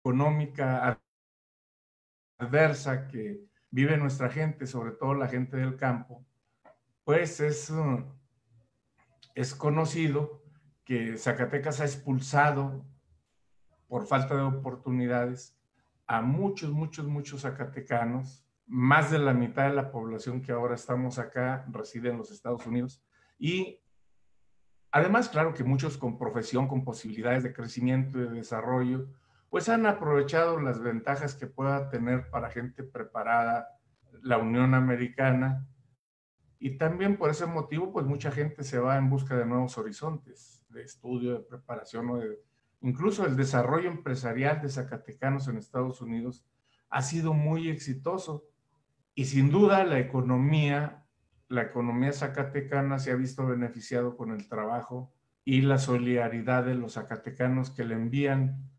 económica adversa que vive nuestra gente, sobre todo la gente del campo, pues es conocido que Zacatecas ha expulsado por falta de oportunidades a muchos zacatecanos. Más de la mitad de la población que ahora estamos acá reside en los Estados Unidos. Y además, claro que muchos con profesión, con posibilidades de crecimiento y de desarrollo, pues han aprovechado las ventajas que pueda tener para gente preparada la Unión Americana. Y también por ese motivo, pues mucha gente se va en busca de nuevos horizontes de estudio, de preparación o de, incluso el desarrollo empresarial de zacatecanos en Estados Unidos ha sido muy exitoso. Y sin duda la economía zacatecana se ha visto beneficiado con el trabajo y la solidaridad de los zacatecanos que le envían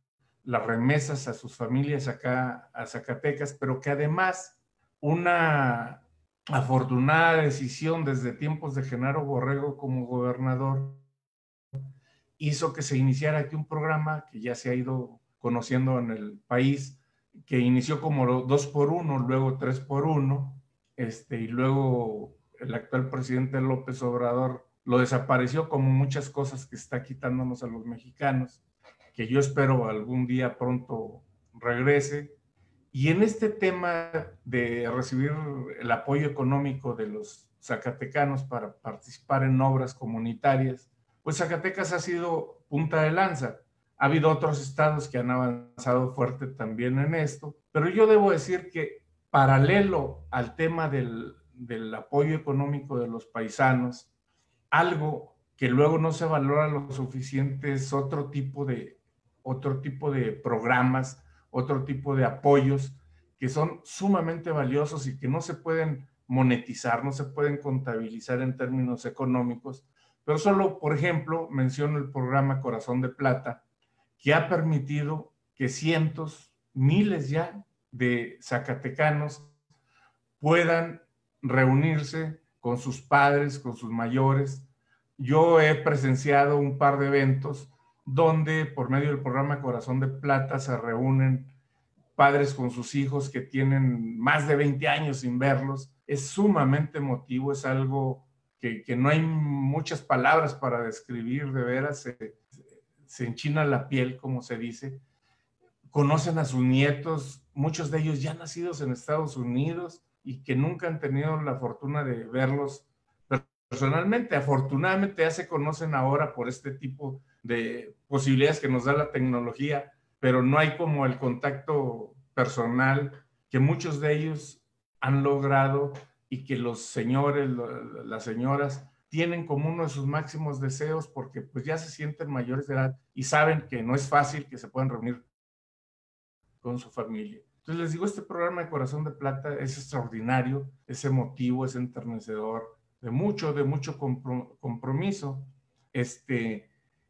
las remesas a sus familias acá a Zacatecas, pero que además una afortunada decisión desde tiempos de Genaro Borrego como gobernador hizo que se iniciara aquí un programa que ya se ha ido conociendo en el país, que inició como 2x1, luego 3x1, y luego el actual presidente López Obrador lo desapareció, como muchas cosas que está quitándonos a los mexicanos, que yo espero algún día pronto regrese. Y en este tema de recibir el apoyo económico de los zacatecanos para participar en obras comunitarias, pues Zacatecas ha sido punta de lanza. Ha habido otros estados que han avanzado fuerte también en esto, pero yo debo decir que paralelo al tema del apoyo económico de los paisanos, algo que luego no se valora lo suficiente es otro tipo de programas, otro tipo de apoyos que son sumamente valiosos y que no se pueden monetizar, no se pueden contabilizar en términos económicos, pero solo, por ejemplo, menciono el programa Corazón de Plata, que ha permitido que cientos, miles ya de zacatecanos puedan reunirse con sus padres, con sus mayores. Yo he presenciado un par de eventos donde por medio del programa Corazón de Plata se reúnen padres con sus hijos que tienen más de 20 años sin verlos. Es sumamente emotivo, es algo que no hay muchas palabras para describir, de veras, se enchina la piel, como se dice. Conocen a sus nietos, muchos de ellos ya nacidos en Estados Unidos y que nunca han tenido la fortuna de verlos personalmente. Afortunadamente ya se conocen ahora por este tipo de posibilidades que nos da la tecnología, pero no hay como el contacto personal que muchos de ellos han logrado y que los señores, las señoras tienen como uno de sus máximos deseos porque pues ya se sienten mayores de edad y saben que no es fácil que se puedan reunir con su familia. Entonces les digo, este programa de Corazón de Plata es extraordinario, es emotivo, es enternecedor, de mucho compromiso.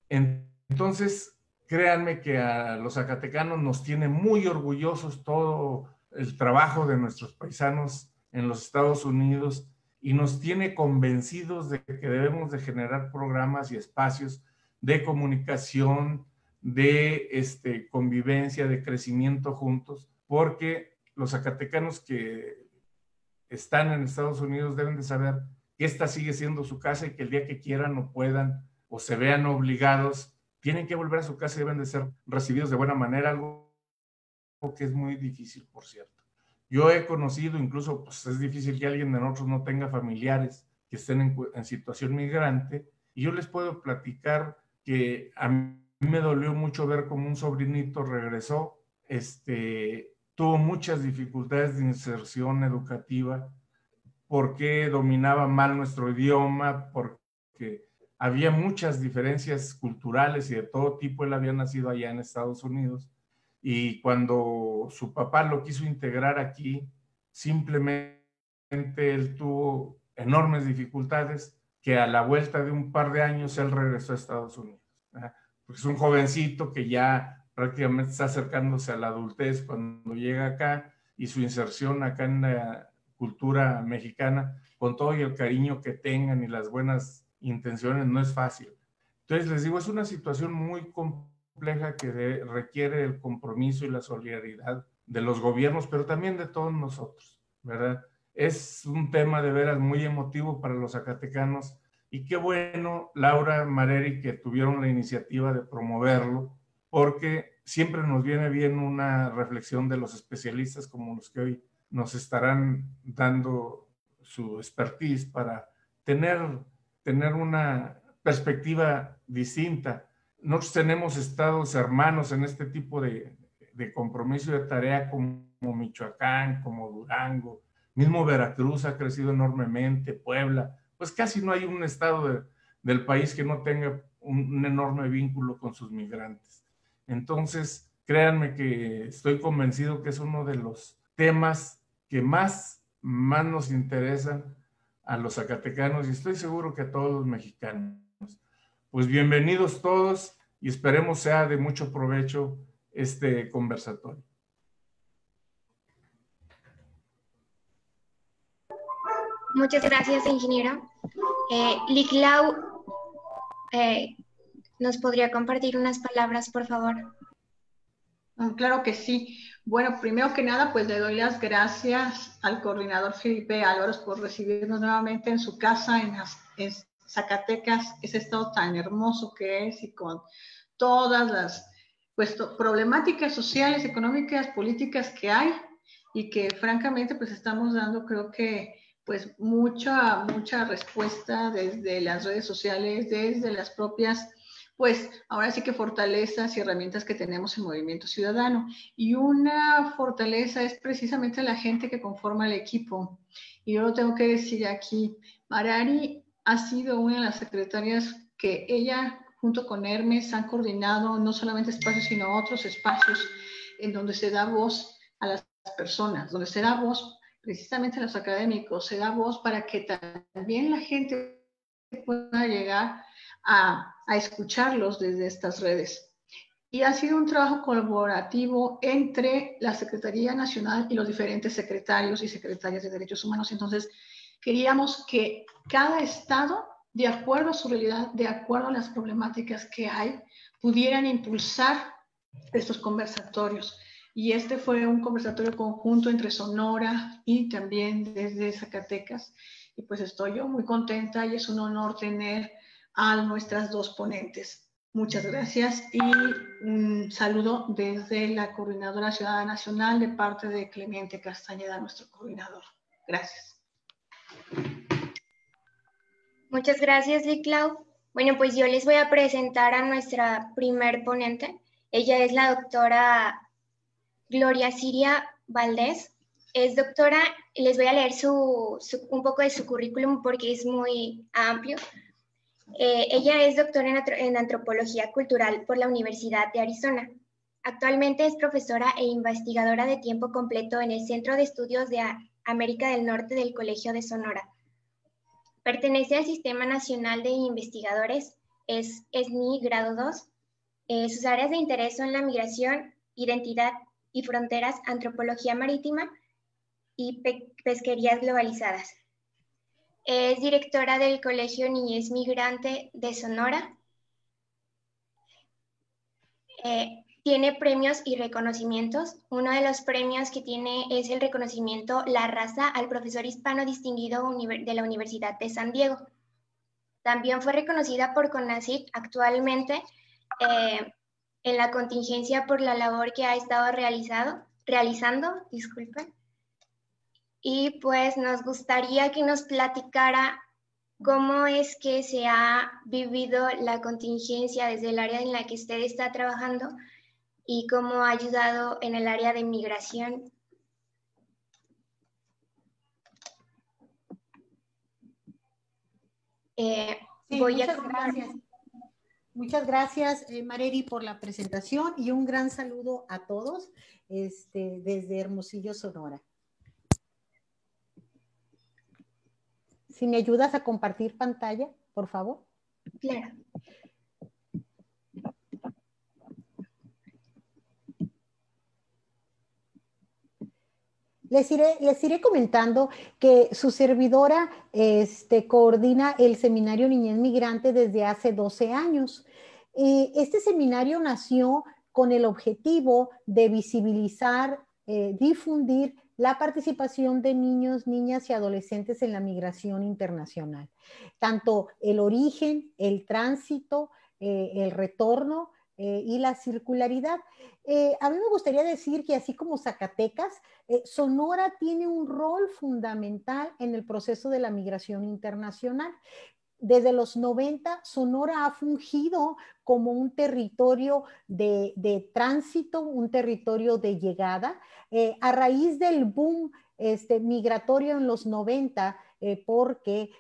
Entonces, créanme que a los zacatecanos nos tiene muy orgullosos todo el trabajo de nuestros paisanos en los Estados Unidos y nos tiene convencidos de que debemos de generar programas y espacios de comunicación, de convivencia, de crecimiento juntos, porque los zacatecanos que están en Estados Unidos deben de saber que esta sigue siendo su casa y que el día que quieran o puedan o se vean obligados, tienen que volver a su casa y deben de ser recibidos de buena manera, algo que es muy difícil, por cierto. Yo he conocido, incluso pues es difícil que alguien de nosotros no tenga familiares que estén en situación migrante, y yo les puedo platicar que a mí me dolió mucho ver cómo un sobrinito regresó, tuvo muchas dificultades de inserción educativa porque dominaba mal nuestro idioma, porque había muchas diferencias culturales y de todo tipo. Él había nacido allá en Estados Unidos y cuando su papá lo quiso integrar aquí, simplemente él tuvo enormes dificultades que a la vuelta de un par de años él regresó a Estados Unidos. Porque es un jovencito que ya prácticamente está acercándose a la adultez cuando llega acá y su inserción acá en la cultura mexicana, con todo y el cariño que tengan y las buenas intenciones, no es fácil. Entonces les digo, es una situación muy compleja compleja que requiere el compromiso y la solidaridad de los gobiernos, pero también de todos nosotros, ¿verdad? Es un tema de veras muy emotivo para los zacatecanos y qué bueno, Laura, Mareri, que tuvieron la iniciativa de promoverlo, porque siempre nos viene bien una reflexión de los especialistas como los que hoy nos estarán dando su expertise para tener una perspectiva distinta. Nosotros tenemos estados hermanos en este tipo de compromiso de tarea como Michoacán, como Durango, mismo Veracruz ha crecido enormemente, Puebla, pues casi no hay un estado del país que no tenga un enorme vínculo con sus migrantes. Entonces, créanme que estoy convencido que es uno de los temas que más nos interesan a los zacatecanos y estoy seguro que a todos los mexicanos. Pues bienvenidos todos y esperemos sea de mucho provecho este conversatorio. Muchas gracias, ingeniero. Liclau, ¿nos podría compartir unas palabras, por favor? Claro que sí. Bueno, primero que nada, pues le doy las gracias al coordinador Felipe Álvarez por recibirnos nuevamente en su casa en Zacatecas, ese estado tan hermoso que es y con todas las problemáticas sociales, económicas, políticas que hay y que francamente pues estamos dando, creo que pues mucha respuesta desde las redes sociales, desde las propias pues ahora sí que fortalezas y herramientas que tenemos en Movimiento Ciudadano. Y una fortaleza es precisamente la gente que conforma el equipo. Y yo lo tengo que decir aquí, Marari ha sido una de las secretarias que ella, junto con Hermes, han coordinado no solamente espacios, sino otros espacios en donde se da voz a las personas, donde se da voz precisamente a los académicos, se da voz para que también la gente pueda llegar a escucharlos desde estas redes. Y ha sido un trabajo colaborativo entre la Secretaría Nacional y los diferentes secretarios y secretarias de Derechos Humanos. Entonces, queríamos que cada estado, de acuerdo a su realidad, de acuerdo a las problemáticas que hay, pudieran impulsar estos conversatorios. Y este fue un conversatorio conjunto entre Sonora y también desde Zacatecas. Y pues estoy yo muy contenta y es un honor tener a nuestras dos ponentes. Muchas gracias y un saludo desde la Coordinadora Ciudadana Nacional de parte de Clemente Castañeda, nuestro coordinador. Gracias. Muchas gracias, Liclau. Bueno, pues yo les voy a presentar a nuestra primer ponente. Ella es la doctora Gloria Siria Valdés. Es doctora, les voy a leer un poco de su currículum porque es muy amplio. Ella es doctora en Antropología Cultural por la Universidad de Arizona. Actualmente es profesora e investigadora de tiempo completo en el Centro de Estudios de América del Norte del Colegio de Sonora. Pertenece al Sistema Nacional de Investigadores, es SNI Grado 2. Sus áreas de interés son la migración, identidad y fronteras, antropología marítima y pesquerías globalizadas. Es directora del Colegio Niñez Migrante de Sonora. Tiene premios y reconocimientos. Uno de los premios que tiene es el reconocimiento La Raza al profesor hispano distinguido de la Universidad de San Diego. También fue reconocida por CONACYT actualmente en la contingencia por la labor que ha estado realizando. Y pues nos gustaría que nos platicara cómo es que se ha vivido la contingencia desde el área en la que usted está trabajando y cómo ha ayudado en el área de migración. Gracias. Muchas gracias, Mareri, por la presentación y un gran saludo a todos desde Hermosillo, Sonora. Si me ayudas a compartir pantalla, por favor. Claro. Les iré comentando que su servidora coordina el Seminario Niñez Migrante desde hace 12 años. Este seminario nació con el objetivo de visibilizar, difundir la participación de niños, niñas y adolescentes en la migración internacional. Tanto el origen, el tránsito, el retorno y la circularidad. A mí me gustaría decir que así como Zacatecas, Sonora tiene un rol fundamental en el proceso de la migración internacional. Desde los 90, Sonora ha fungido como un territorio de tránsito, un territorio de llegada. A raíz del boom migratorio en los 90, porque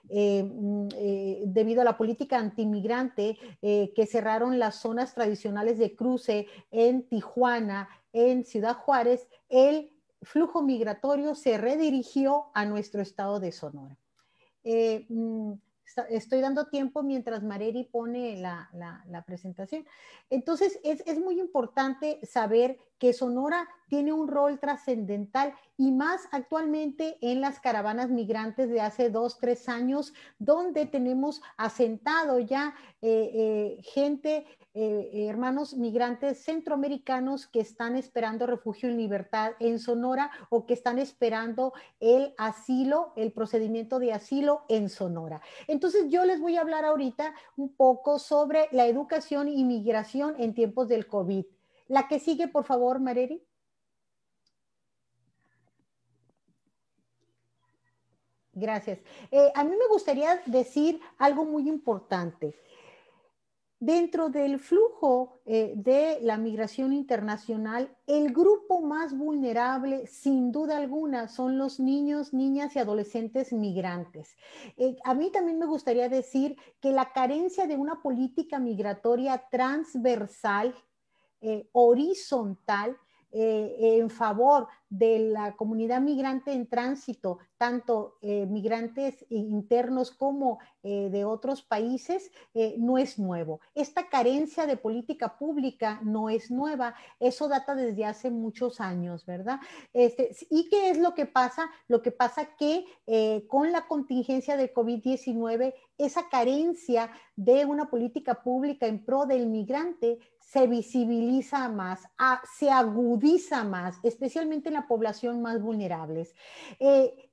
debido a la política antimigrante que cerraron las zonas tradicionales de cruce en Tijuana, en Ciudad Juárez, el flujo migratorio se redirigió a nuestro estado de Sonora. Estoy dando tiempo mientras Mareri pone la presentación. Entonces, es muy importante saber que Sonora tiene un rol trascendental y más actualmente en las caravanas migrantes de hace 2, 3 años, donde tenemos asentado ya gente, hermanos migrantes centroamericanos que están esperando refugio en libertad en Sonora o que están esperando el asilo, el procedimiento de asilo en Sonora. Entonces yo les voy a hablar ahorita un poco sobre la educación y migración en tiempos del COVID. La que sigue, por favor, Mareri. Gracias. A mí me gustaría decir algo muy importante. Dentro del flujo de la migración internacional, el grupo más vulnerable, sin duda alguna, son los niños, niñas y adolescentes migrantes. A mí también me gustaría decir que la carencia de una política migratoria transversal, horizontal, en favor de la comunidad migrante en tránsito, tanto migrantes internos como de otros países, no es nuevo. Esta carencia de política pública no es nueva, eso data desde hace muchos años, ¿verdad? ¿Y qué es lo que pasa? Lo que pasa que con la contingencia del COVID-19, esa carencia de una política pública en pro del migrante se visibiliza más, se agudiza más, especialmente en la población más vulnerables.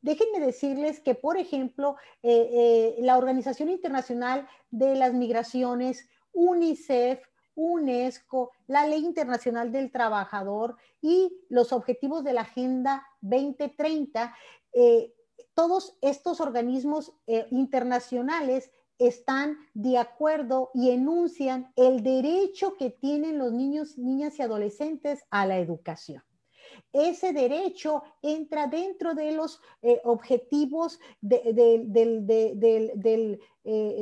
Déjenme decirles que, por ejemplo, la Organización Internacional de las Migraciones, UNICEF, UNESCO, la Ley Internacional del Trabajador y los objetivos de la Agenda 2030, todos estos organismos internacionales están de acuerdo y enuncian el derecho que tienen los niños, niñas y adolescentes a la educación. Ese derecho entra dentro de los objetivos del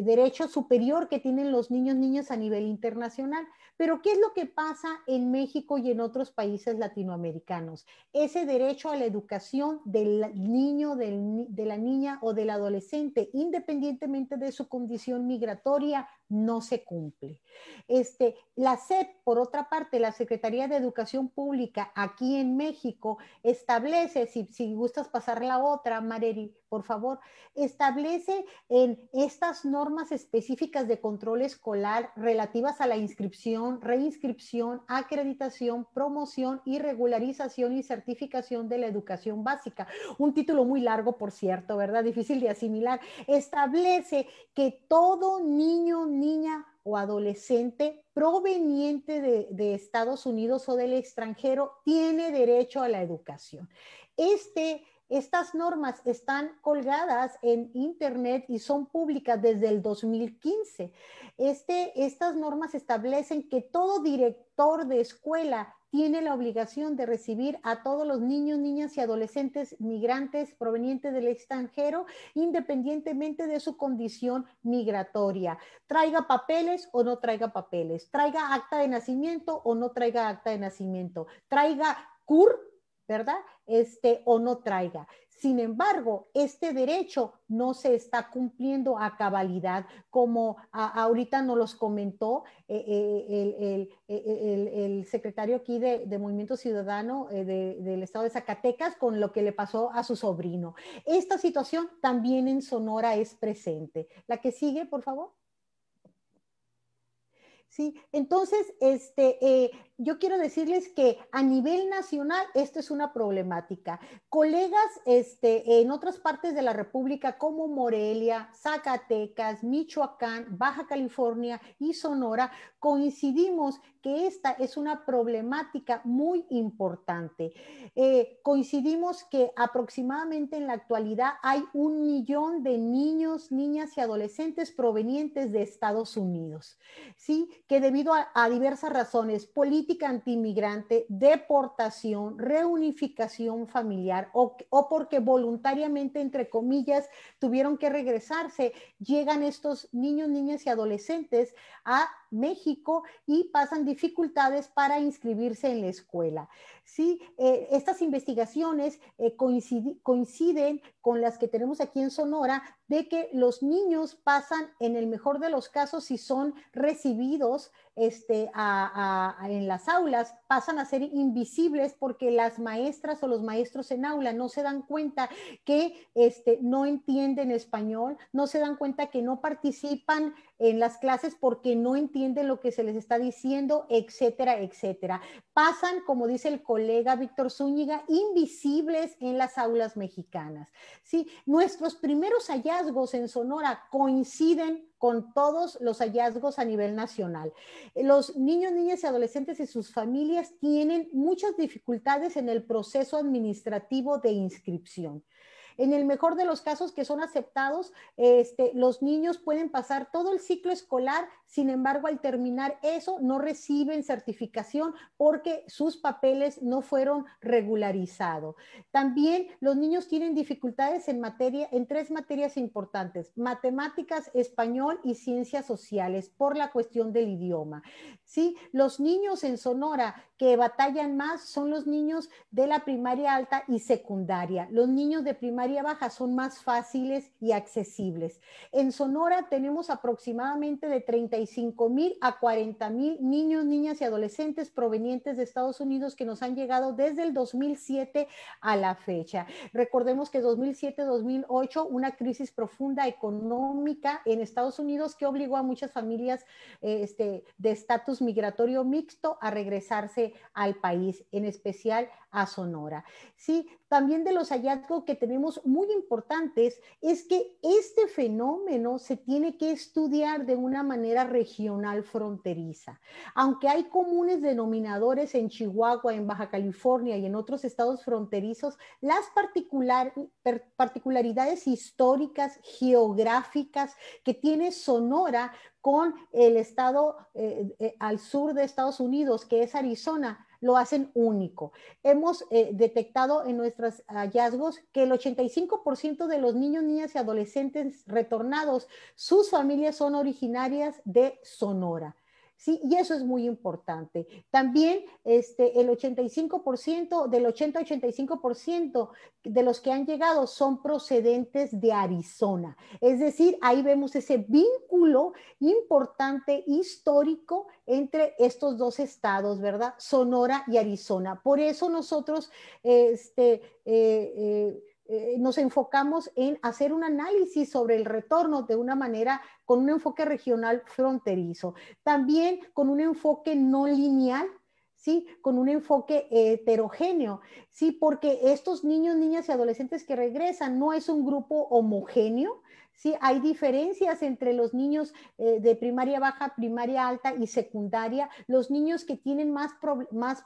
derecho superior que tienen los niños, niñas a nivel internacional. Pero ¿qué es lo que pasa en México y en otros países latinoamericanos? Ese derecho a la educación del niño, de la niña o del adolescente, independientemente de su condición migratoria, no se cumple. La SEP, por otra parte, la Secretaría de Educación Pública aquí en México, establece, si gustas pasar la otra, Mareri, por favor, establece en estas normas específicas de control escolar relativas a la inscripción, reinscripción, acreditación, promoción y regularización y certificación de la educación básica. Un título muy largo, por cierto, ¿verdad? Difícil de asimilar. Establece que todo niño, niña o adolescente proveniente de Estados Unidos o del extranjero tiene derecho a la educación. Estas normas están colgadas en internet y son públicas desde el 2015. Estas normas establecen que todo director de escuela tiene la obligación de recibir a todos los niños, niñas y adolescentes migrantes provenientes del extranjero, independientemente de su condición migratoria. Traiga papeles o no traiga papeles, traiga acta de nacimiento o no traiga acta de nacimiento, traiga CUR, ¿verdad? O no traiga. Sin embargo, este derecho no se está cumpliendo a cabalidad, como ahorita nos los comentó el secretario aquí de Movimiento Ciudadano del estado de Zacatecas con lo que le pasó a su sobrino. Esta situación también en Sonora es presente. La que sigue, por favor. Sí, entonces, yo quiero decirles que a nivel nacional esto es una problemática. Colegas en otras partes de la República como Morelia, Zacatecas, Michoacán, Baja California y Sonora, coincidimos que esta es una problemática muy importante. Coincidimos que aproximadamente en la actualidad hay 1 millón de niños, niñas y adolescentes provenientes de Estados Unidos. ¿Sí? Que debido a diversas razones, política antimigrante, deportación, reunificación familiar o porque voluntariamente, entre comillas, tuvieron que regresarse, llegan estos niños, niñas y adolescentes a México y pasan dificultades para inscribirse en la escuela. Sí, estas investigaciones coinciden con las que tenemos aquí en Sonora, de que los niños pasan, en el mejor de los casos, si son recibidos en las aulas, pasan a ser invisibles porque las maestras o los maestros en aula no se dan cuenta que no entienden español, no se dan cuenta que no participan en las clases porque no entienden lo que se les está diciendo, etcétera, etcétera. Pasan, como dice el colega Víctor Zúñiga, invisibles en las aulas mexicanas. ¿Sí? Nuestros primeros hallazgos en Sonora coinciden con todos los hallazgos a nivel nacional. Los niños, niñas y adolescentes y sus familias tienen muchas dificultades en el proceso administrativo de inscripción. En el mejor de los casos que son aceptados, los niños pueden pasar todo el ciclo escolar, sin embargo, al terminar eso, no reciben certificación porque sus papeles no fueron regularizados. También los niños tienen dificultades en 3 materias importantes: matemáticas, español y ciencias sociales, por la cuestión del idioma. ¿Sí? Los niños en Sonora que batallan más son los niños de la primaria alta y secundaria. Los niños de primaria baja son más fáciles y accesibles. En Sonora tenemos aproximadamente de 35,000 a 40,000 niños, niñas y adolescentes provenientes de Estados Unidos que nos han llegado desde el 2007 a la fecha. Recordemos que 2007-2008, una crisis profunda económica en Estados Unidos que obligó a muchas familias de estatus migratorio mixto a regresarse al país, en especial a Sonora. Sí, también de los hallazgos que tenemos muy importantes es que este fenómeno se tiene que estudiar de una manera regional fronteriza. Aunque hay comunes denominadores en Chihuahua, en Baja California y en otros estados fronterizos, las particularidades históricas, geográficas que tiene Sonora con el estado al sur de Estados Unidos, que es Arizona, lo hacen único. Hemos detectado en nuestros hallazgos que el 85% de los niños, niñas y adolescentes retornados, sus familias son originarias de Sonora. Sí, y eso es muy importante. También el 85%, del 80-85% de los que han llegado son procedentes de Arizona. Es decir, ahí vemos ese vínculo importante, histórico, entre estos dos estados, ¿verdad? Sonora y Arizona. Por eso nosotros nos enfocamos en hacer un análisis sobre el retorno de una manera, con un enfoque regional fronterizo. También con un enfoque no lineal, ¿sí? Con un enfoque heterogéneo, ¿sí? Porque estos niños, niñas y adolescentes que regresan no es un grupo homogéneo, ¿sí? Hay diferencias entre los niños de primaria baja, primaria alta y secundaria. Los niños que tienen más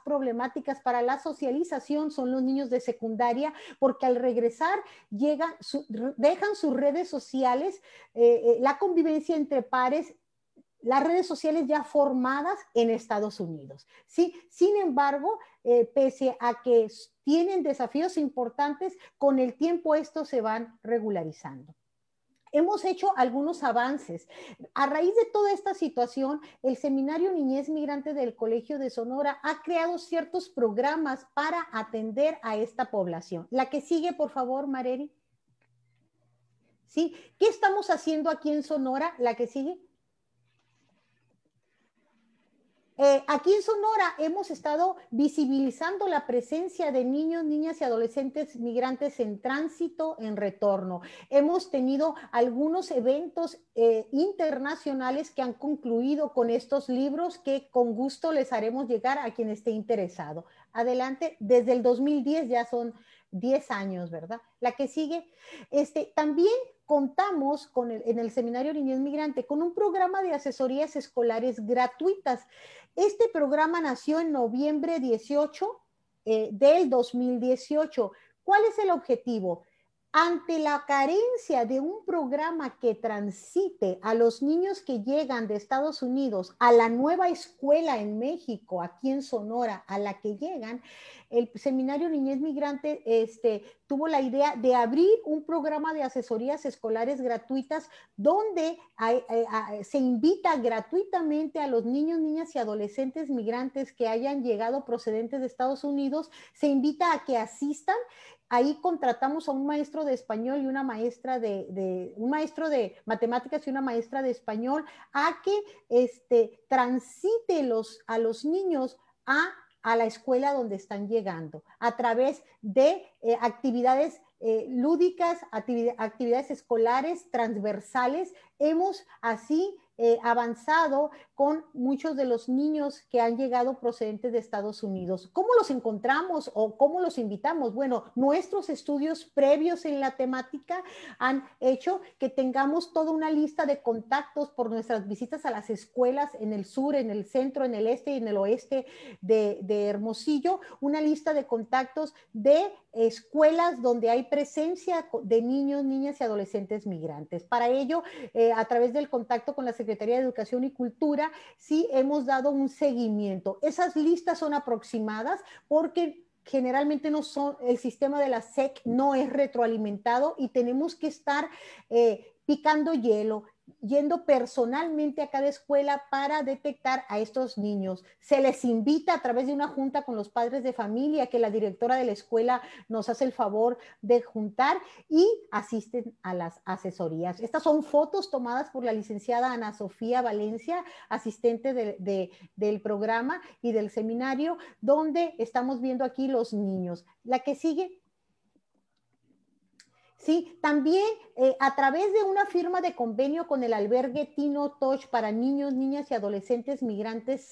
problemáticas para la socialización son los niños de secundaria, porque al regresar dejan sus redes sociales, la convivencia entre pares, las redes sociales ya formadas en Estados Unidos. ¿Sí? Sin embargo, pese a que tienen desafíos importantes, con el tiempo estos se van regularizando. Hemos hecho algunos avances. A raíz de toda esta situación, el Seminario Niñez Migrante del Colegio de Sonora ha creado ciertos programas para atender a esta población. La que sigue, por favor, Mareri. ¿Sí? ¿Qué estamos haciendo aquí en Sonora? La que sigue. Aquí en Sonora hemos estado visibilizando la presencia de niños, niñas y adolescentes migrantes en tránsito, en retorno. Hemos tenido algunos eventos internacionales que han concluido con estos libros que con gusto les haremos llegar a quien esté interesado. Adelante, desde el 2010 ya son 10 años, ¿verdad? La que sigue, también contamos en el Seminario Niñez Migrante con un programa de asesorías escolares gratuitas. Este programa nació en noviembre 18 del 2018. ¿Cuál es el objetivo? Ante la carencia de un programa que transite a los niños que llegan de Estados Unidos a la nueva escuela en México, aquí en Sonora, a la que llegan, el Seminario Niñez Migrante tuvo la idea de abrir un programa de asesorías escolares gratuitas donde se invita gratuitamente a los niños, niñas y adolescentes migrantes que hayan llegado procedentes de Estados Unidos, se invita a que asistan. Ahí contratamos a un maestro de español y una maestra un maestro de matemáticas y una maestra de español a que transite a los niños a la escuela donde están llegando a través de actividades lúdicas, actividades escolares transversales. Hemos así avanzado con muchos de los niños que han llegado procedentes de Estados Unidos. ¿Cómo los encontramos o cómo los invitamos? Bueno, nuestros estudios previos en la temática han hecho que tengamos toda una lista de contactos por nuestras visitas a las escuelas en el sur, en el centro, en el este y en el oeste de Hermosillo, una lista de contactos de escuelas donde hay presencia de niños, niñas y adolescentes migrantes. Para ello, a través del contacto con la Secretaría de Educación y Cultura, sí hemos dado un seguimiento. Esas listas son aproximadas porque generalmente no son, el sistema de la SEC no es retroalimentado y tenemos que estar picando hielo, yendo personalmente a cada escuela para detectar a estos niños. Se les invita a través de una junta con los padres de familia que la directora de la escuela nos hace el favor de juntar y asisten a las asesorías. Estas son fotos tomadas por la licenciada Ana Sofía Valencia, asistente del programa y del seminario, donde estamos viendo aquí los niños. La que sigue. Sí, también a través de una firma de convenio con el albergue Tino Touch para niños, niñas y adolescentes migrantes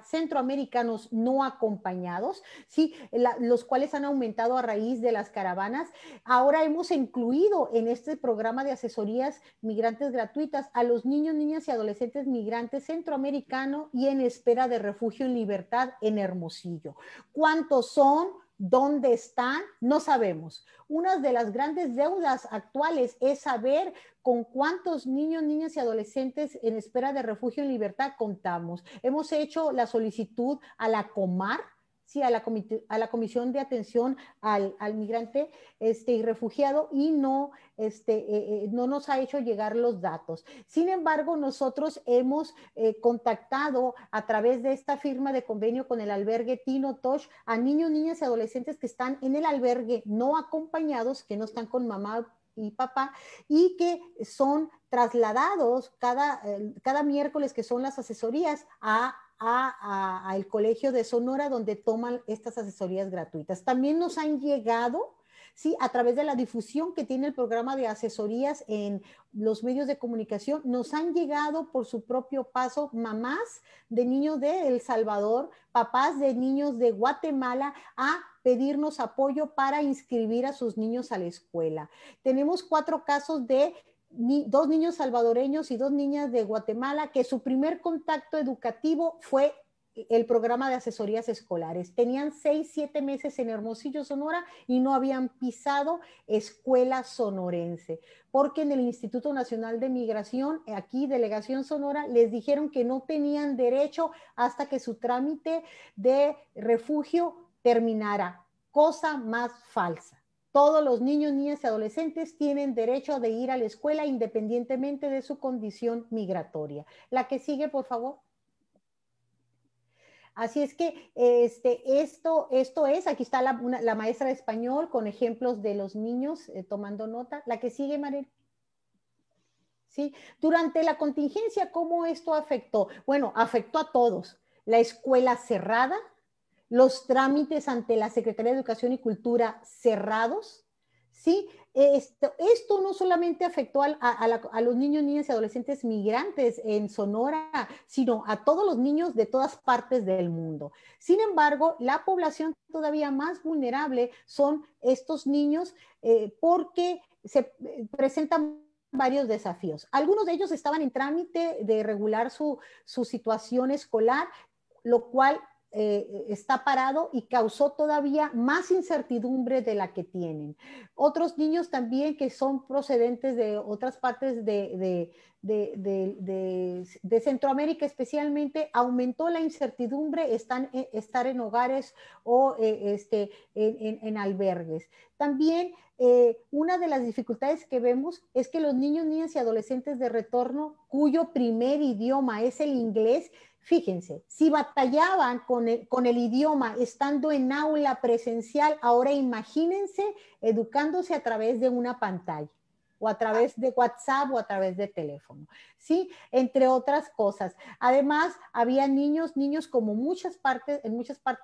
centroamericanos no acompañados, sí, los cuales han aumentado a raíz de las caravanas. Ahora hemos incluido en este programa de asesorías migrantes gratuitas a los niños, niñas y adolescentes migrantes centroamericanos y en espera de refugio en libertad en Hermosillo. ¿Cuántos son? ¿Dónde están? No sabemos. Una de las grandes deudas actuales es saber con cuántos niños, niñas y adolescentes en espera de refugio en libertad contamos. Hemos hecho la solicitud a la COMAR, sí, a la Comisión de Atención al Migrante y Refugiado, y no nos ha hecho llegar los datos. Sin embargo, nosotros hemos contactado a través de esta firma de convenio con el albergue Tino Touch a niños, niñas y adolescentes que están en el albergue no acompañados, que no están con mamá y papá, y que son trasladados cada miércoles, que son las asesorías, al Colegio de Sonora, donde toman estas asesorías gratuitas. También nos han llegado, sí, a través de la difusión que tiene el programa de asesorías en los medios de comunicación, nos han llegado por su propio paso mamás de niños de El Salvador, papás de niños de Guatemala a pedirnos apoyo para inscribir a sus niños a la escuela. Tenemos 4 casos de 2 niños salvadoreños y 2 niñas de Guatemala que su primer contacto educativo fue el programa de asesorías escolares. Tenían 6, 7 meses en Hermosillo, Sonora, y no habían pisado escuela sonorense, porque en el Instituto Nacional de Migración, aquí, Delegación Sonora, les dijeron que no tenían derecho hasta que su trámite de refugio terminara. Cosa más falsa. Todos los niños, niñas y adolescentes tienen derecho de ir a la escuela independientemente de su condición migratoria. La que sigue, por favor. Así es que esto es, aquí está la maestra de español con ejemplos de los niños tomando nota. La que sigue, Marel. ¿sí? Durante la contingencia, ¿cómo esto afectó? Bueno, afectó a todos. La escuela cerrada, los trámites ante la Secretaría de Educación y Cultura cerrados, ¿sí? Esto no solamente afectó a los niños, niñas y adolescentes migrantes en Sonora, sino a todos los niños de todas partes del mundo. Sin embargo, la población todavía más vulnerable son estos niños porque se presentan varios desafíos. Algunos de ellos estaban en trámite de regular su situación escolar, lo cual está parado y causó todavía más incertidumbre de la que tienen. Otros niños también que son procedentes de otras partes de Centroamérica especialmente, aumentó la incertidumbre estar en hogares o en albergues. También una de las dificultades que vemos es que los niños, niñas y adolescentes de retorno cuyo primer idioma es el inglés, fíjense, si batallaban con el idioma estando en aula presencial, ahora imagínense educándose a través de una pantalla o a través de WhatsApp o a través de teléfono, ¿sí? Entre otras cosas. Además, había niños como en muchas partes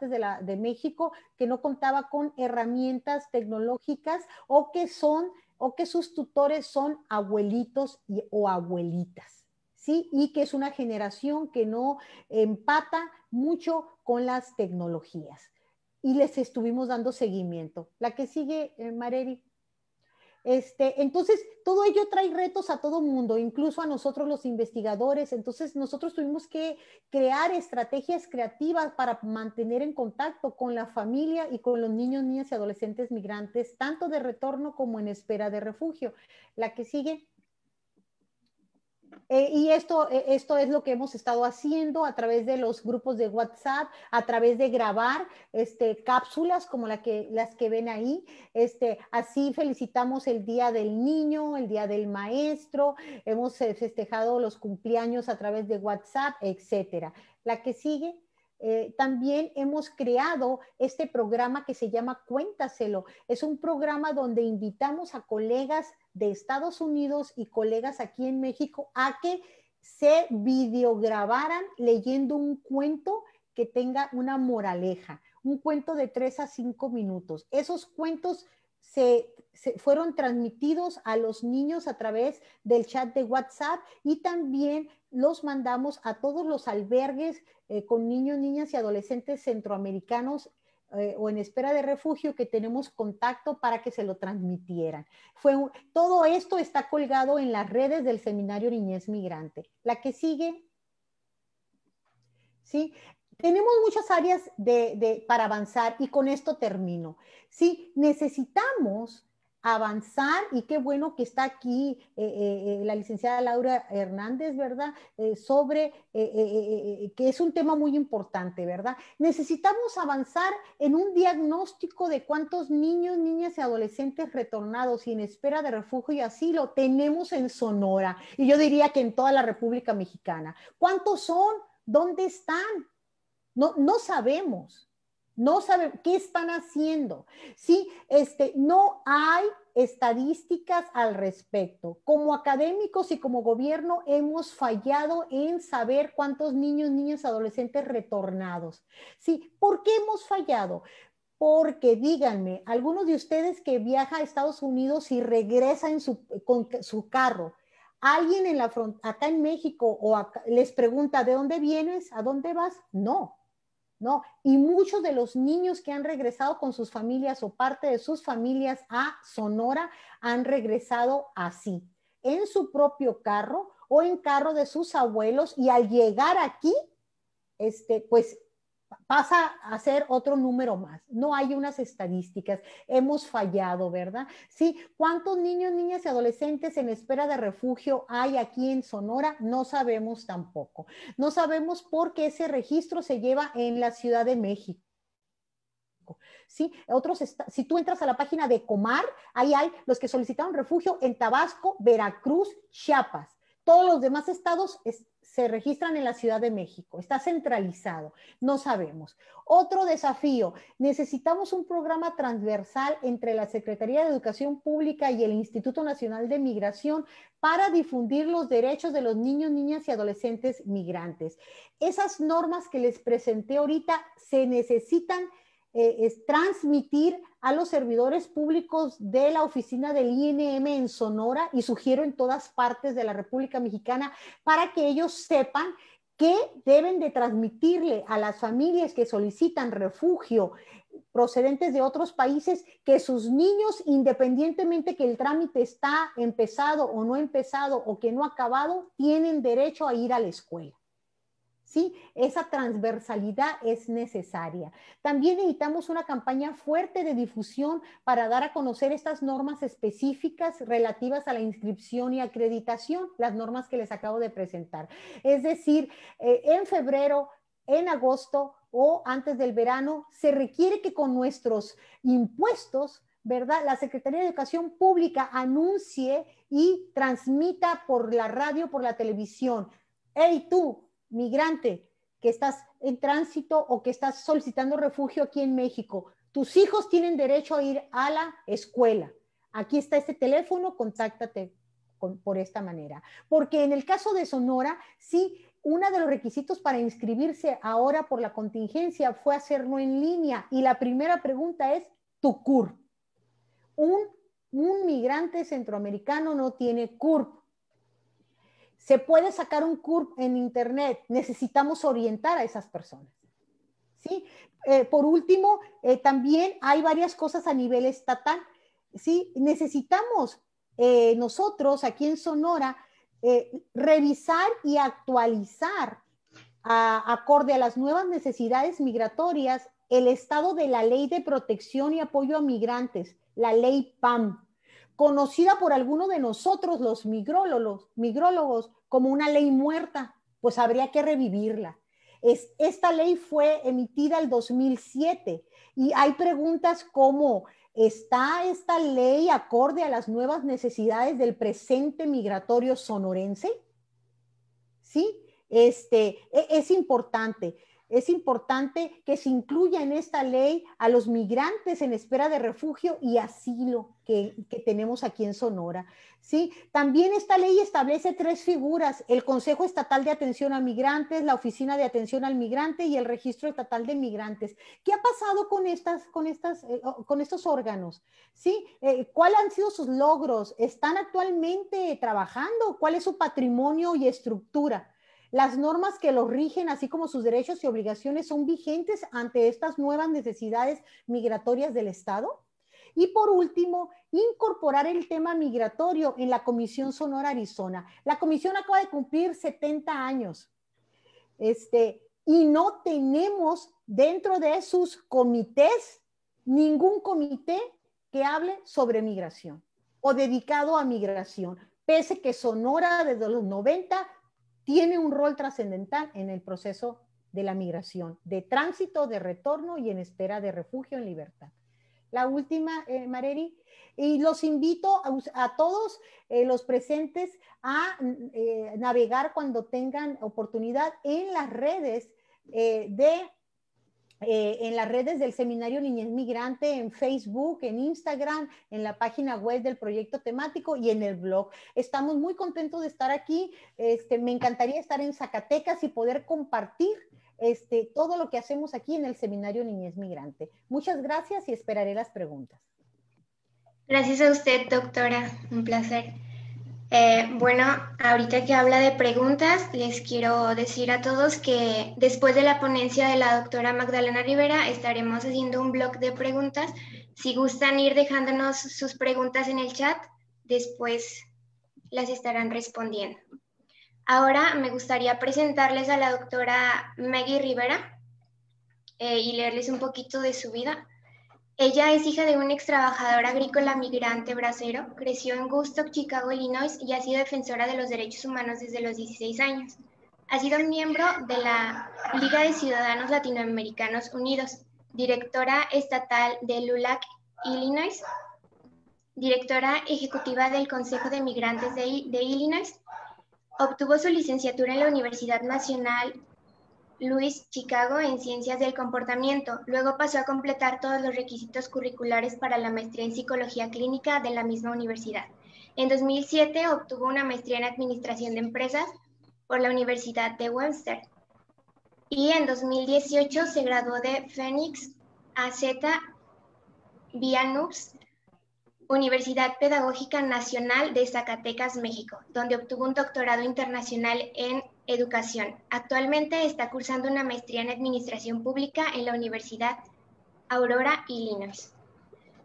de México que no contaba con herramientas tecnológicas o que sus tutores son abuelitos o abuelitas. ¿Sí? Y que es una generación que no empata mucho con las tecnologías. Y les estuvimos dando seguimiento. La que sigue, Mareri. Entonces, todo ello trae retos a todo mundo, incluso a nosotros los investigadores. Entonces, nosotros tuvimos que crear estrategias creativas para mantener en contacto con la familia y con los niños, niñas y adolescentes migrantes, tanto de retorno como en espera de refugio. La que sigue. Y esto es lo que hemos estado haciendo a través de los grupos de WhatsApp, a través de grabar cápsulas como las que ven ahí. Así felicitamos el Día del Niño, el Día del Maestro, hemos festejado los cumpleaños a través de WhatsApp, etcétera. La que sigue. También hemos creado este programa que se llama Cuéntaselo. Es un programa donde invitamos a colegas de Estados Unidos y colegas aquí en México a que se videograbaran leyendo un cuento que tenga una moraleja, un cuento de 3 a 5 minutos. Esos cuentos se fueron transmitidos a los niños a través del chat de WhatsApp y también los mandamos a todos los albergues con niños, niñas y adolescentes centroamericanos o en espera de refugio que tenemos contacto para que se lo transmitieran. Todo esto está colgado en las redes del Seminario Niñez Migrante. La que sigue. ¿Sí? Tenemos muchas áreas para avanzar y con esto termino. Sí, necesitamos avanzar y qué bueno que está aquí la licenciada Laura Hernández, ¿verdad? Sobre que es un tema muy importante, ¿verdad? Necesitamos avanzar en un diagnóstico de cuántos niños, niñas y adolescentes retornados y en espera de refugio y asilo tenemos en Sonora y yo diría que en toda la República Mexicana. ¿Cuántos son? ¿Dónde están? No sabemos. No saben qué están haciendo. Sí, no hay estadísticas al respecto. Como académicos y como gobierno hemos fallado en saber cuántos niños, niñas, adolescentes retornados. Sí, ¿por qué hemos fallado? Porque díganme, algunos de ustedes que viaja a Estados Unidos y regresa con su carro, alguien en la acá en México o acá, les pregunta, ¿de dónde vienes? ¿A dónde vas? No. ¿No? Y muchos de los niños que han regresado con sus familias o parte de sus familias a Sonora han regresado así, en su propio carro o en carro de sus abuelos y al llegar aquí, pues pasa a ser otro número más. No hay unas estadísticas. Hemos fallado, ¿verdad? Sí. ¿Cuántos niños, niñas y adolescentes en espera de refugio hay aquí en Sonora? No sabemos tampoco. No sabemos por qué ese registro se lleva en la Ciudad de México. ¿Sí? Si tú entras a la página de Comar, ahí hay los que solicitaron refugio en Tabasco, Veracruz, Chiapas. todos los demás estados se registran en la Ciudad de México, está centralizado, no sabemos. Otro desafío, necesitamos un programa transversal entre la Secretaría de Educación Pública y el Instituto Nacional de Migración para difundir los derechos de los niños, niñas y adolescentes migrantes. Esas normas que les presenté ahorita se necesitan transmitir a los servidores públicos de la oficina del INM en Sonora y sugiero en todas partes de la República Mexicana para que ellos sepan que deben de transmitirle a las familias que solicitan refugio procedentes de otros países que sus niños, independientemente que el trámite está empezado o no empezado o que no ha acabado, tienen derecho a ir a la escuela. ¿Sí? Esa transversalidad es necesaria. También necesitamos una campaña fuerte de difusión para dar a conocer estas normas específicas relativas a la inscripción y acreditación, las normas que les acabo de presentar. Es decir, en febrero, en agosto o antes del verano, se requiere que con nuestros impuestos, ¿verdad?, la Secretaría de Educación Pública anuncie y transmita por la radio, por la televisión. ¡Hey, tú, migrante que estás en tránsito o que estás solicitando refugio aquí en México, tus hijos tienen derecho a ir a la escuela. Aquí está este teléfono, contáctate por esta manera. Porque en el caso de Sonora, sí, uno de los requisitos para inscribirse ahora por la contingencia fue hacerlo en línea y la primera pregunta es tu CURP. Un migrante centroamericano no tiene CURP. Se puede sacar un CURP en internet, necesitamos orientar a esas personas. ¿Sí? Por último, también hay varias cosas a nivel estatal. ¿Sí? Necesitamos nosotros aquí en Sonora revisar y actualizar acorde a las nuevas necesidades migratorias el estado de la Ley de Protección y Apoyo a Migrantes, la Ley PAM, conocida por algunos de nosotros, los migrólogos, como una ley muerta, pues habría que revivirla. Esta ley fue emitida el 2007 y hay preguntas como, ¿está esta ley acorde a las nuevas necesidades del presente migratorio sonorense? ¿Sí? Es importante. Es importante que se incluya en esta ley a los migrantes en espera de refugio y asilo que tenemos aquí en Sonora. ¿Sí? También esta ley establece 3 figuras: el Consejo Estatal de Atención a Migrantes, la Oficina de Atención al Migrante y el Registro Estatal de Migrantes. ¿Qué ha pasado con estos órganos? ¿Sí? ¿Cuáles han sido sus logros? ¿Están actualmente trabajando? ¿Cuál es su patrimonio y estructura? Las normas que los rigen, así como sus derechos y obligaciones, son vigentes ante estas nuevas necesidades migratorias del Estado. Y por último, incorporar el tema migratorio en la Comisión Sonora Arizona. La comisión acaba de cumplir 70 años. Y no tenemos dentro de sus comités ningún comité que hable sobre migración o dedicado a migración, pese que Sonora desde los 90 tiene un rol trascendental en el proceso de la migración, de tránsito, de retorno y en espera de refugio en libertad. La última, Mareri, y los invito a todos los presentes a navegar cuando tengan oportunidad en las redes del Seminario Niñez Migrante, en Facebook, en Instagram, en la página web del proyecto temático y en el blog. Estamos muy contentos de estar aquí. Me encantaría estar en Zacatecas y poder compartir todo lo que hacemos aquí en el Seminario Niñez Migrante. Muchas gracias y esperaré las preguntas. Gracias a usted, doctora. Un placer. Bueno, ahorita que habla de preguntas, les quiero decir a todos que después de la ponencia de la doctora Magdalena Rivera estaremos haciendo un blog de preguntas. Si gustan ir dejándonos sus preguntas en el chat, después las estarán respondiendo. Ahora me gustaría presentarles a la doctora Maggie Rivera y leerles un poquito de su vida. Ella es hija de un ex trabajador agrícola migrante bracero, creció en Woodstock, Chicago, Illinois y ha sido defensora de los derechos humanos desde los 16 años. Ha sido miembro de la Liga de Ciudadanos Latinoamericanos Unidos, directora estatal de LULAC, Illinois, directora ejecutiva del Consejo de Migrantes de Illinois Obtuvo su licenciatura en la Universidad Nacional Louis Chicago en Ciencias del Comportamiento. Luego pasó a completar todos los requisitos curriculares para la maestría en Psicología Clínica de la misma universidad. En 2007 obtuvo una maestría en Administración de Empresas por la Universidad de Webster. Y en 2018 se graduó de Phoenix AZ vía NUPS, Universidad Pedagógica Nacional de Zacatecas, México, donde obtuvo un doctorado internacional en educación. Actualmente está cursando una maestría en Administración Pública en la Universidad Aurora, Illinois.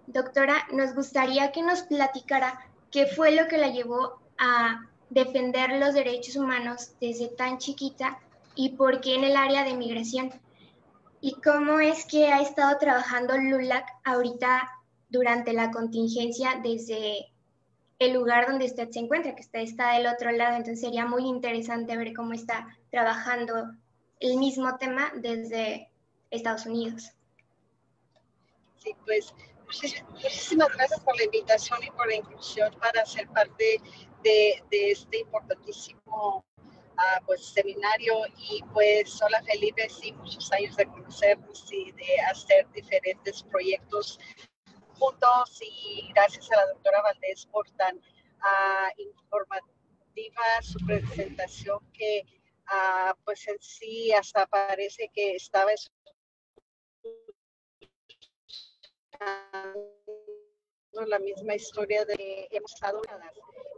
Doctora, nos gustaría que nos platicara qué fue lo que la llevó a defender los derechos humanos desde tan chiquita y por qué en el área de migración. Y cómo es que ha estado trabajando LULAC ahorita durante la contingencia desde el lugar donde usted se encuentra, que usted está del otro lado. Entonces sería muy interesante ver cómo está trabajando el mismo tema desde Estados Unidos. Sí, pues muchísimas gracias por la invitación y por la inclusión para ser parte de este importantísimo pues, seminario. Y pues hola Felipe, sí, muchos años de conocernos y de hacer diferentes proyectos juntos, y gracias a la doctora Valdés por tan informativa su presentación, que pues en sí hasta parece que estaba la misma historia de hemos estado.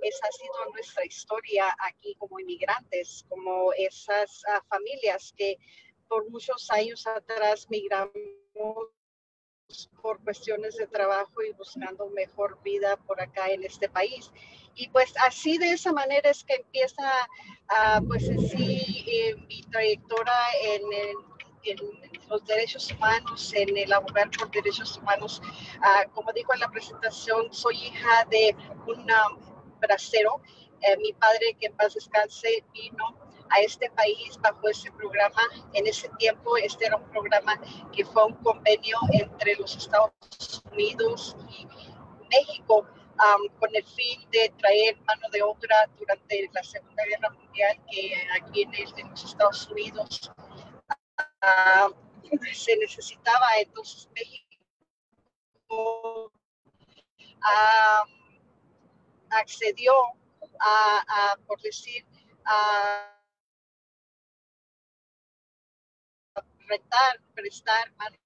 Esa ha sido nuestra historia aquí como inmigrantes, como esas familias que por muchos años atrás migramos por cuestiones de trabajo y buscando mejor vida por acá en este país. Y pues así, de esa manera es que empieza pues en sí mi trayectoria en los derechos humanos, en el abogar por derechos humanos. Como dijo en la presentación, soy hija de un bracero. Mi padre, que en paz descanse, vino a este país bajo ese programa. En ese tiempo este era un programa que fue un convenio entre los Estados Unidos y México, con el fin de traer mano de obra durante la Segunda Guerra Mundial, que aquí en los Estados Unidos se necesitaba. Entonces México accedió por decir, prestar mano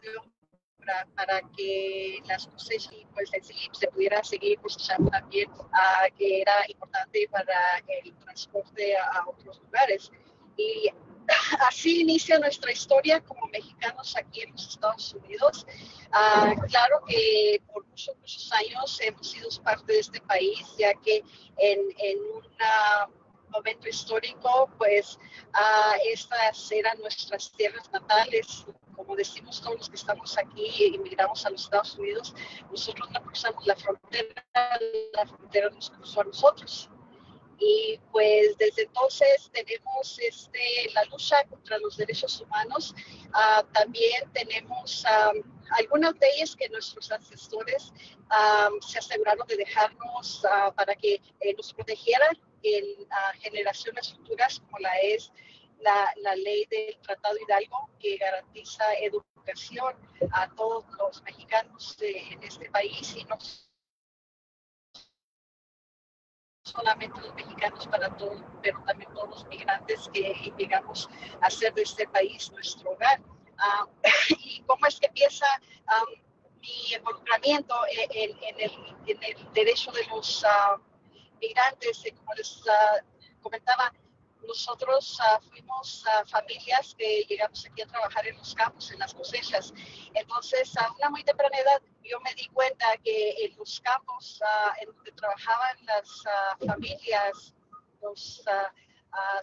de obra para que las cosechas y pues en sí se pudiera seguir cosechando también, que era importante para el transporte a otros lugares. Y así inicia nuestra historia como mexicanos aquí en los Estados Unidos. Claro que por muchos años hemos sido parte de este país, ya que en un momento histórico, pues estas eran nuestras tierras natales. Como decimos todos los que estamos aquí y emigramos a los Estados Unidos, nosotros no cruzamos la frontera nos cruzó a nosotros. Y pues desde entonces tenemos la lucha contra los derechos humanos. También tenemos algunas leyes que nuestros ancestores se aseguraron de dejarnos para que nos protegieran en generaciones futuras, como es la ley del Tratado Hidalgo, que garantiza educación a todos los mexicanos en este país, y no solamente los mexicanos, para todos, pero también todos los migrantes que llegamos a hacer de este país nuestro hogar. ¿Y cómo es que empieza mi involucramiento en el derecho de los migrantes? Como les comentaba, nosotros fuimos familias que llegamos aquí a trabajar en los campos, en las cosechas. Entonces, a una muy temprana edad, yo me di cuenta que en los campos en donde trabajaban las familias, los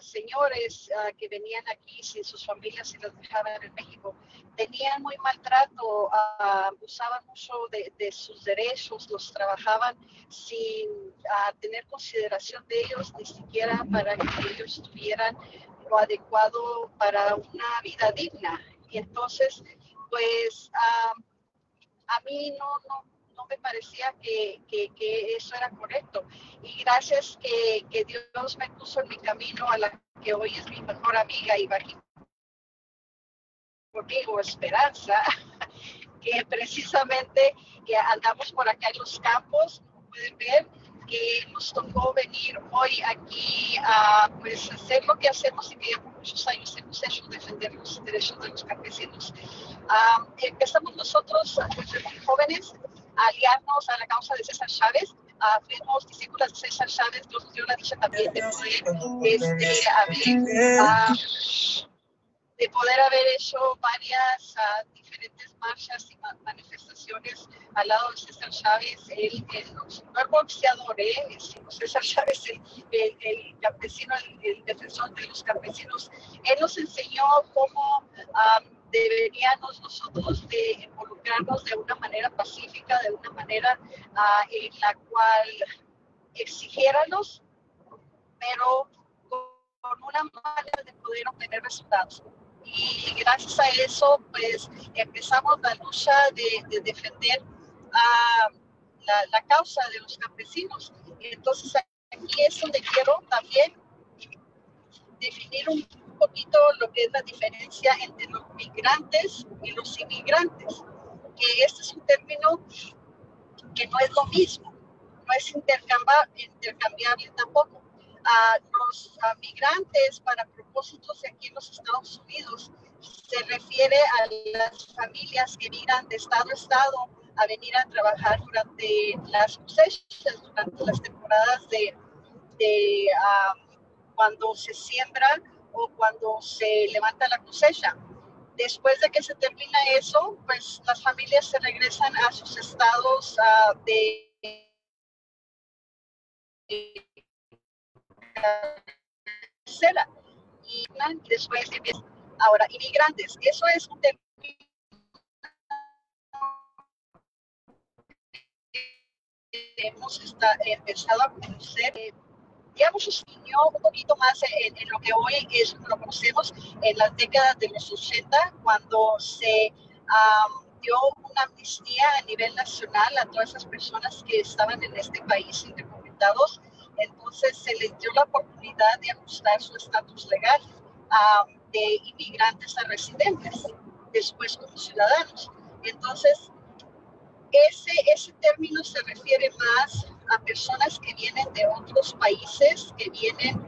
señores que venían aquí sin sus familias y las dejaban en México, tenían muy maltrato, abusaban mucho de sus derechos, los trabajaban sin tener consideración de ellos, ni siquiera para que ellos tuvieran lo adecuado para una vida digna. Y entonces, pues a mí no no me parecía que eso era correcto. Y gracias que Dios me puso en mi camino a la que hoy es mi mejor amiga y va aquí conmigo, Esperanza, que precisamente que andamos por acá en los campos, como pueden ver, que nos tocó venir hoy aquí a pues, hacer lo que hacemos y que por muchos años hemos hecho, defender los derechos de los campesinos. Empezamos nosotros, desde muy jóvenes, a aliarnos a la causa de César Chávez. Fuimos discípulas de César Chávez, nos dio la dicha también de poder haber hecho varias diferentes marchas y manifestaciones al lado de César Chávez, el no es boxeador, sino César Chávez, el campesino, el defensor de los campesinos. Él nos enseñó cómo deberíamos nosotros de involucrarnos de una manera pacífica, de una manera en la cual exigiéramos, pero con una manera de poder obtener resultados. Y gracias a eso, pues empezamos la lucha de defender la causa de los campesinos. Entonces, aquí es donde quiero también definir un poquito lo que es la diferencia entre los migrantes y los inmigrantes, que este es un término que no es lo mismo, no es intercambiable tampoco. Los migrantes para propósitos aquí en los Estados Unidos se refiere a las familias que migran de estado a estado a venir a trabajar durante las cosechas, durante las temporadas de cuando se siembra o cuando se levanta la cosecha. Después de que se termina eso, pues las familias se regresan a sus estados de tercera y después empiezan. Ahora, inmigrantes, eso es un término que hemos empezado a conocer, digamos, se unió un poquito más en lo que hoy lo conocemos en las décadas de los 80, cuando se dio una amnistía a nivel nacional a todas esas personas que estaban en este país indocumentados. Entonces se les dio la oportunidad de ajustar su estatus legal de inmigrantes a residentes, después como ciudadanos. Entonces, ese término se refiere más a personas que vienen de otros países, que vienen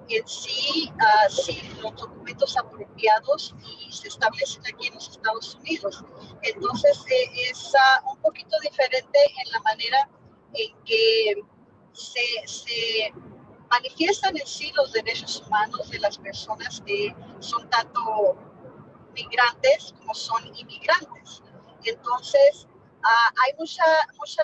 en sí sin los documentos apropiados y se establecen aquí en los Estados Unidos. Entonces, es un poquito diferente en la manera en que se manifiestan en sí los derechos humanos de las personas que son tanto migrantes como son inmigrantes. Entonces, hay mucha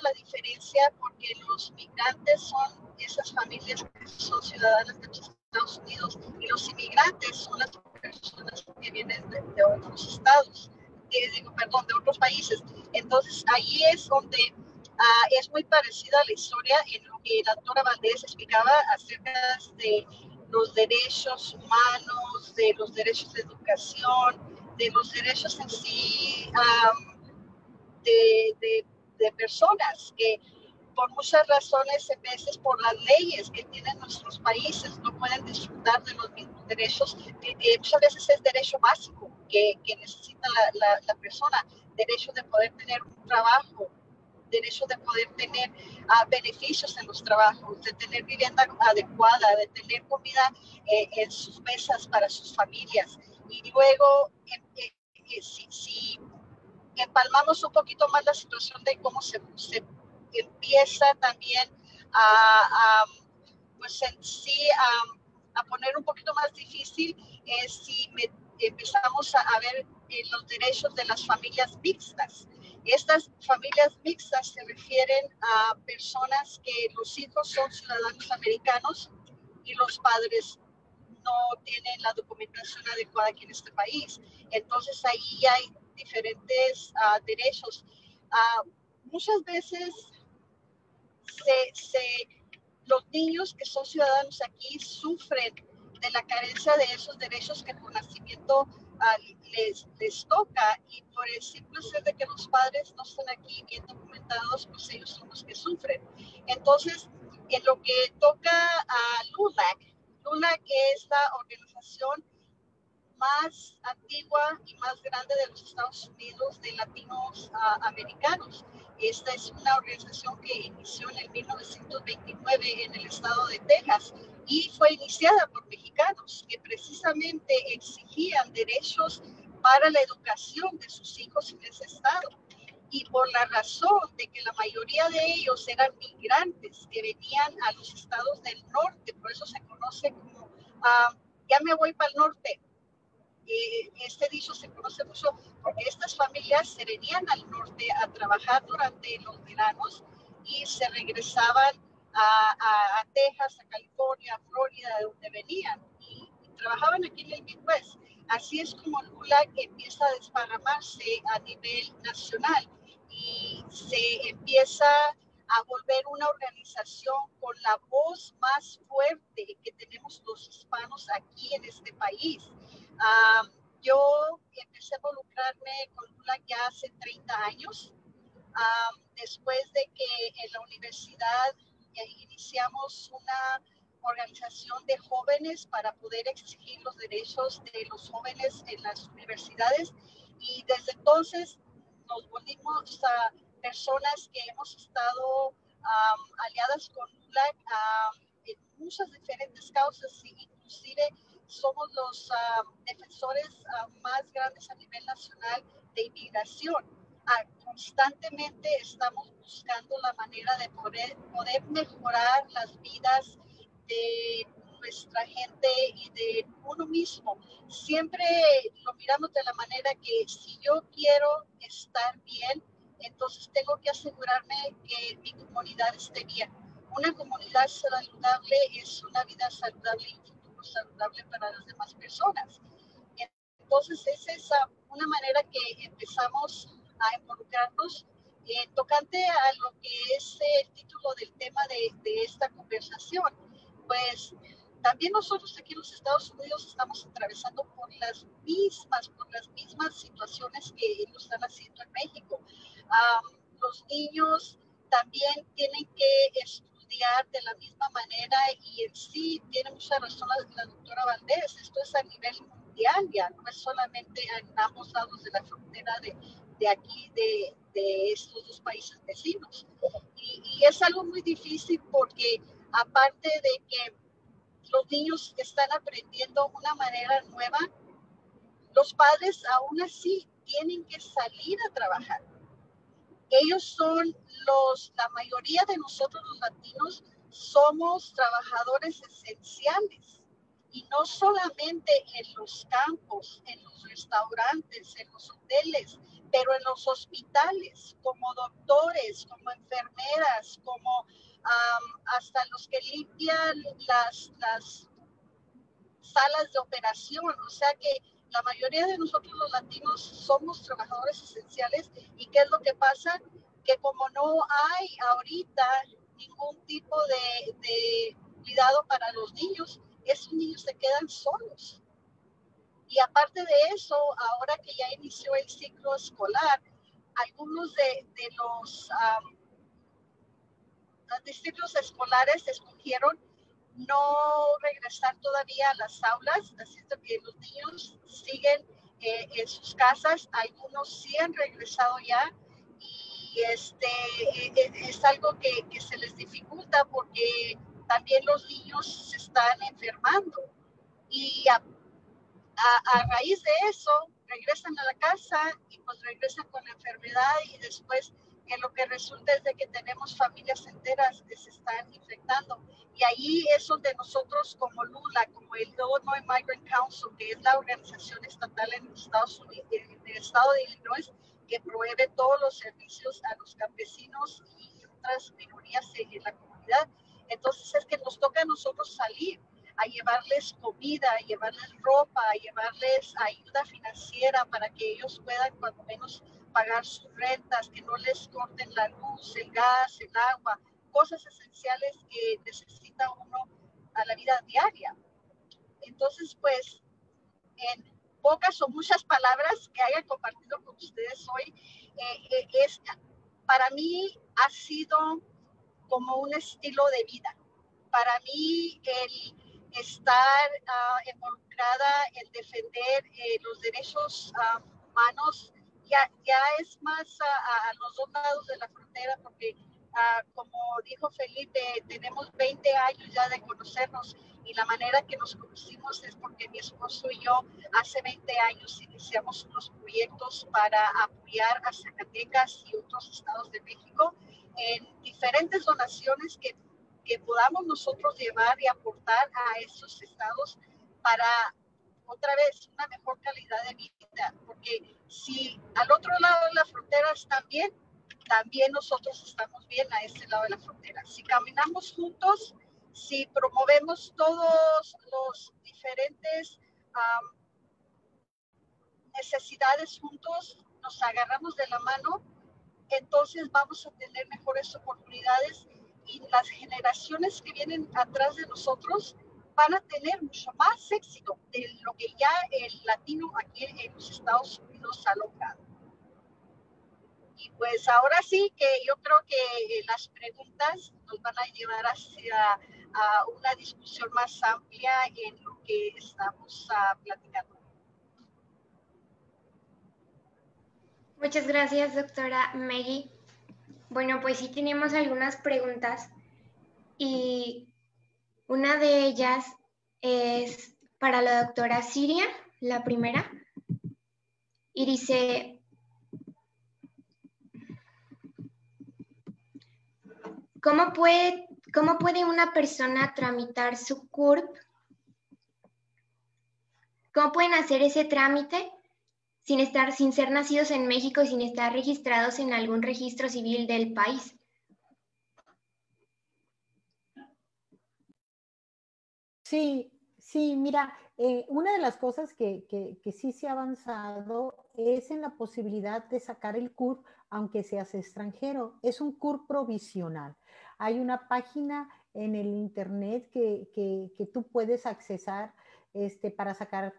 la diferencia porque los migrantes son esas familias que son ciudadanas de los Estados Unidos y los inmigrantes son las personas que vienen de otros estados, de otros países. Entonces, ahí es donde es muy parecida a la historia en lo que la doctora Valdés explicaba acerca de los derechos humanos, de los derechos de educación, de los derechos en sí de personas que por muchas razones, a veces por las leyes que tienen nuestros países, no pueden disfrutar de los mismos derechos. Muchas veces es derecho básico que necesita la persona, derecho de poder tener un trabajo, derecho de poder tener beneficios en los trabajos, de tener vivienda adecuada, de tener comida en sus mesas para sus familias. Y luego, si empalmamos un poquito más la situación de cómo se empieza también pues en sí a poner un poquito más difícil, si empezamos a ver los derechos de las familias mixtas. Estas familias mixtas se refieren a personas que los hijos son ciudadanos americanos y los padres no tienen la documentación adecuada aquí en este país. Entonces ahí hay diferentes derechos. Muchas veces los niños que son ciudadanos aquí sufren de la carencia de esos derechos que por nacimiento les toca, y por el simple hecho de que los padres no están aquí bien documentados, pues ellos son los que sufren. Entonces, en lo que toca a LULAC, LULAC es la organización más antigua y más grande de los Estados Unidos de latinos americanos. Esta es una organización que inició en el 1929 en el estado de Texas y fue iniciada por mexicanos que precisamente exigían derechos para la educación de sus hijos en ese estado. Y por la razón de que la mayoría de ellos eran migrantes que venían a los estados del norte, por eso se conoce como ya me voy para el norte. Este dicho se conoce mucho porque estas familias se venían al norte a trabajar durante los veranos y se regresaban a Texas, a California, a Florida, de donde venían, y trabajaban aquí en el Midwest. Así es como LULAC empieza a desparramarse a nivel nacional y se empieza a volver una organización con la voz más fuerte que tenemos los hispanos aquí en este país. Yo empecé a involucrarme con LULAC ya hace 30 años, después de que en la universidad iniciamos una organización de jóvenes para poder exigir los derechos de los jóvenes en las universidades, y desde entonces nos volvimos personas que hemos estado aliadas con LULAC en muchas diferentes causas, inclusive somos los defensores más grandes a nivel nacional de inmigración. Constantemente estamos buscando la manera de poder mejorar las vidas de nuestra gente y de uno mismo. Siempre lo miramos de la manera que si yo quiero estar bien, entonces tengo que asegurarme que mi comunidad esté bien. Una comunidad saludable es una vida saludable y un futuro saludable para las demás personas. Entonces, esa es una manera que empezamos a involucrarnos. Tocante a lo que es el título del tema de esta conversación, pues también nosotros aquí en los Estados Unidos estamos atravesando por las mismas situaciones que ellos están haciendo en México. Los niños también tienen que estudiar de la misma manera, y en sí tiene mucha razón la doctora Valdés, esto es a nivel mundial, ya no es solamente en ambos lados de la frontera de aquí, de estos dos países vecinos. Y es algo muy difícil porque aparte de que los niños están aprendiendo una manera nueva, los padres aún así tienen que salir a trabajar. Ellos son la mayoría de nosotros los latinos somos trabajadores esenciales, y no solamente en los campos, en los restaurantes, en los hoteles, pero en los hospitales, como doctores, como enfermeras, como hasta los que limpian las salas de operación. O sea que la mayoría de nosotros los latinos somos trabajadores esenciales. ¿Y qué es lo que pasa? Que como no hay ahorita ningún tipo de cuidado para los niños, esos niños se quedan solos. Y aparte de eso, ahora que ya inició el ciclo escolar, algunos de los distritos escolares escogieron no regresar todavía a las aulas, así que los niños siguen en sus casas. Algunos sí han regresado ya, y es algo que se les dificulta porque también los niños se están enfermando, y a raíz de eso regresan a la casa y pues regresan con la enfermedad, y después lo que resulta es de que tenemos familias enteras que se están infectando. Y ahí es donde nosotros como LULA, como el Illinois Migrant Council, que es la organización estatal en los Estados Unidos, en el estado de Illinois, que provee todos los servicios a los campesinos y otras minorías en la comunidad. Entonces es que nos toca a nosotros salir a llevarles comida, a llevarles ropa, a llevarles ayuda financiera para que ellos puedan cuando menos pagar sus rentas, que no les corten la luz, el gas, el agua, cosas esenciales que necesita uno a la vida diaria. Entonces, pues, pocas o muchas palabras que haya compartido con ustedes hoy, para mí ha sido como un estilo de vida. Para mí el estar involucrada en defender los derechos humanos ya es más a los dos lados de la frontera, porque como dijo Felipe, tenemos 20 años ya de conocernos, y la manera que nos conocimos es porque mi esposo y yo hace 20 años iniciamos unos proyectos para apoyar a Zacatecas y otros estados de México en diferentes donaciones que podamos nosotros llevar y aportar a esos estados para, otra vez, una mejor calidad de vida. Porque si al otro lado de la frontera están bien, también nosotros estamos bien a este lado de la frontera. Si caminamos juntos, si promovemos todos los diferentes necesidades juntos, nos agarramos de la mano, entonces vamos a tener mejores oportunidades, y las generaciones que vienen atrás de nosotros van a tener mucho más éxito de lo que ya el latino aquí en los Estados Unidos ha logrado. Y pues ahora sí que yo creo que las preguntas nos van a llevar hacia una discusión más amplia en lo que estamos platicando. Muchas gracias, doctora Maggie. Bueno, pues sí tenemos algunas preguntas, y una de ellas es para la doctora Siria, la primera, y dice: ¿cómo puede una persona tramitar su CURP? ¿Cómo pueden hacer ese trámite sin ser nacidos en México y sin estar registrados en algún registro civil del país? Sí, mira, una de las cosas que sí se ha avanzado es en la posibilidad de sacar el CURP aunque seas extranjero. Es un CURP provisional. Hay una página en el internet que tú puedes accesar para sacar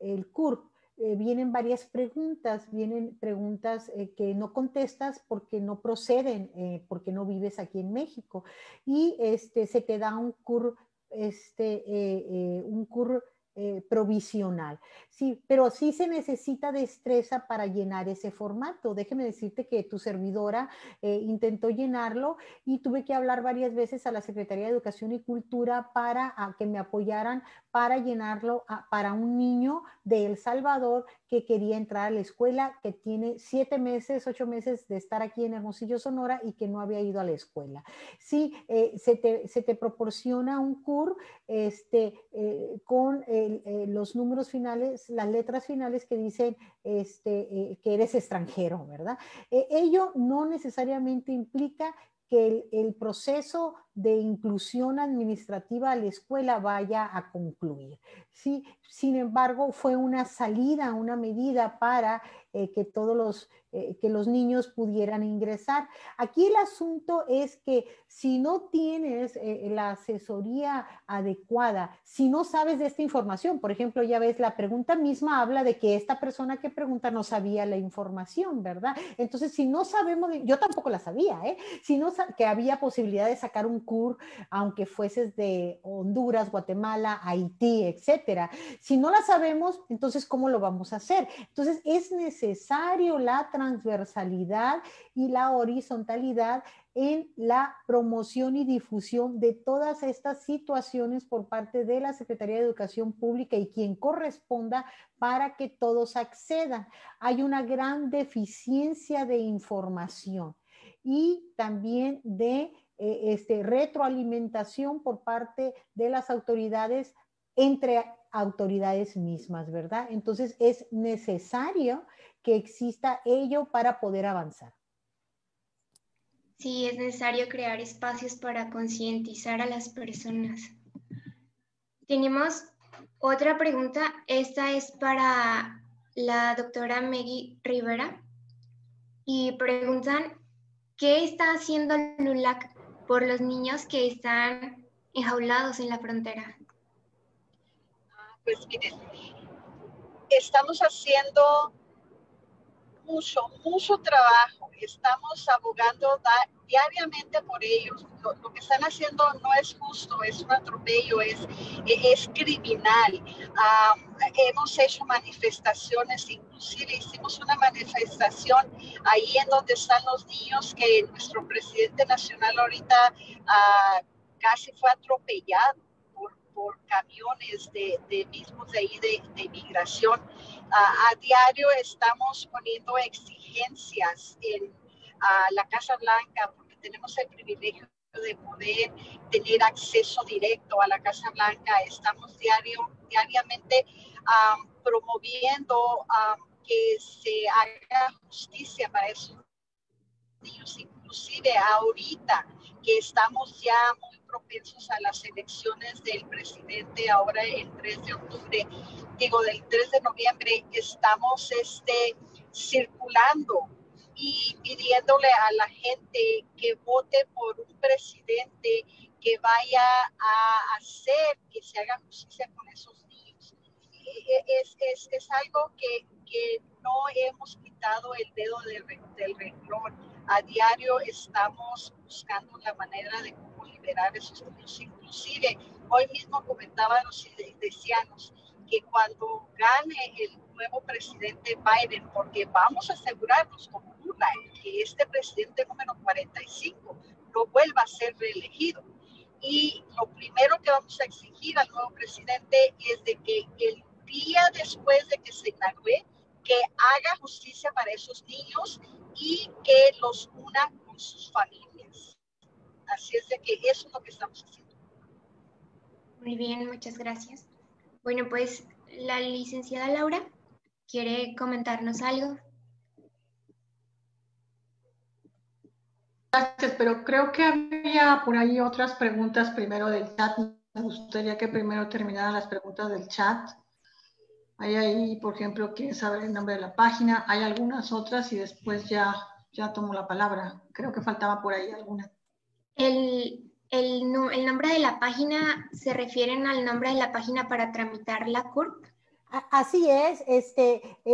el CURP. Vienen varias preguntas, que no contestas porque no proceden, porque no vives aquí en México. Y se te da un CURP un CURP provisional. Sí, pero sí se necesita destreza para llenar ese formato. Déjeme decirte que tu servidora intentó llenarlo y tuve que hablar varias veces a la Secretaría de Educación y Cultura para que me apoyaran para llenarlo para un niño de El Salvador que quería entrar a la escuela, que tiene 7 meses, 8 meses de estar aquí en Hermosillo, Sonora, y que no había ido a la escuela. Sí, se te proporciona un CURP con los números finales, las letras finales que dicen que eres extranjero, ¿verdad? Ello no necesariamente implica que el proceso de inclusión administrativa a la escuela vaya a concluir. ¿Sí? Sin embargo, fue una salida, una medida para que los niños pudieran ingresar. Aquí el asunto es que si no tienes la asesoría adecuada, si no sabes de esta información, por ejemplo, ya ves, la pregunta misma habla de que esta persona que pregunta no sabía la información, ¿verdad? Entonces, si no sabemos, yo tampoco la sabía, si no que había posibilidad de sacar un CURP, aunque fueses de Honduras, Guatemala, Haití, etcétera. Si no la sabemos, entonces, ¿cómo lo vamos a hacer? Entonces, es necesario la transversalidad y la horizontalidad en la promoción y difusión de todas estas situaciones por parte de la Secretaría de Educación Pública y quien corresponda para que todos accedan. Hay una gran deficiencia de información y también de retroalimentación por parte de las autoridades entre autoridades mismas, ¿verdad? Entonces es necesario que exista ello para poder avanzar. Sí, es necesario crear espacios para concientizar a las personas. Tenemos otra pregunta. Esta es para la doctora Maggie Rivera. Y preguntan, ¿qué está haciendo LULAC por los niños que están enjaulados en la frontera? Pues miren, estamos haciendo mucho trabajo. Estamos abogando diariamente por ellos. Lo que están haciendo no es justo, es un atropello, es criminal. Hemos hecho manifestaciones, inclusive hicimos una manifestación ahí en donde están los niños que nuestro presidente nacional ahorita casi fue atropellado por camiones de mismos de ahí de inmigración. A diario estamos poniendo exigencias en la Casa Blanca porque tenemos el privilegio de poder tener acceso directo a la Casa Blanca. Estamos diariamente promoviendo que se haga justicia para esos niños, inclusive ahorita que estamos ya muy propensos a las elecciones del presidente ahora el 3 de octubre, del 3 de noviembre, estamos circulando y pidiéndole a la gente que vote por un presidente que vaya a hacer que se haga justicia con esos niños. Es algo que no hemos quitado el dedo del renglón. A diario estamos buscando la manera de cómo liberar a esos niños. Inclusive, hoy mismo comentábamos y decíamos que cuando gane el nuevo presidente Biden, porque vamos a asegurarnos como Lula que este presidente número 45 no vuelva a ser reelegido. Y lo primero que vamos a exigir al nuevo presidente es de que el día después de que se inaugure, que haga justicia para esos niños y que los una con sus familias. Así es de que eso es lo que estamos haciendo. Muy bien, muchas gracias. Bueno, pues la licenciada Laura, ¿quiere comentarnos algo? Gracias, pero creo que había por ahí otras preguntas primero del chat. Me gustaría que primero terminaran las preguntas del chat. Hay ahí, por ejemplo, quieren saber el nombre de la página. Hay algunas otras y después ya tomo la palabra. Creo que faltaba por ahí alguna. ¿El nombre de la página se refieren al nombre de la página para tramitar la CURP? Así es,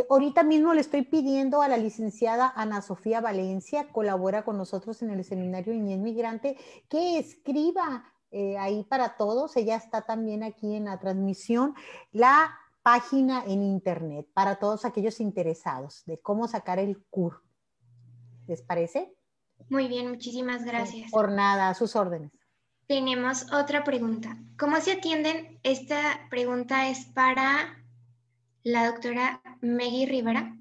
ahorita mismo le estoy pidiendo a la licenciada Ana Sofía Valencia, colabora con nosotros en el Seminario Niñez Migrante, que escriba ahí para todos, ella está también aquí en la transmisión, la página en internet para todos aquellos interesados de cómo sacar el CURP. ¿Les parece? Muy bien, muchísimas gracias. Por nada, a sus órdenes. Tenemos otra pregunta. ¿Cómo se atienden? Esta pregunta es para la doctora Meggy Rivera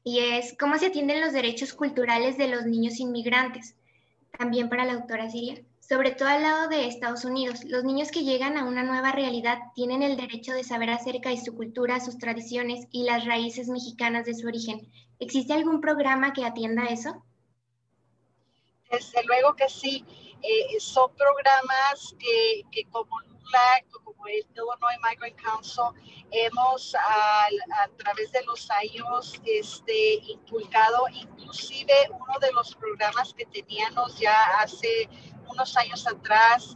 y es ¿cómo se atienden los derechos culturales de los niños inmigrantes? También para la doctora Siria. Sobre todo al lado de Estados Unidos, los niños que llegan a una nueva realidad tienen el derecho de saber acerca de su cultura, sus tradiciones y las raíces mexicanas de su origen. ¿Existe algún programa que atienda eso? Desde luego que sí. Son programas que como LULAC, como el Illinois Migrant Council, hemos a través de los años inculcado. Inclusive uno de los programas que teníamos ya hace unos años atrás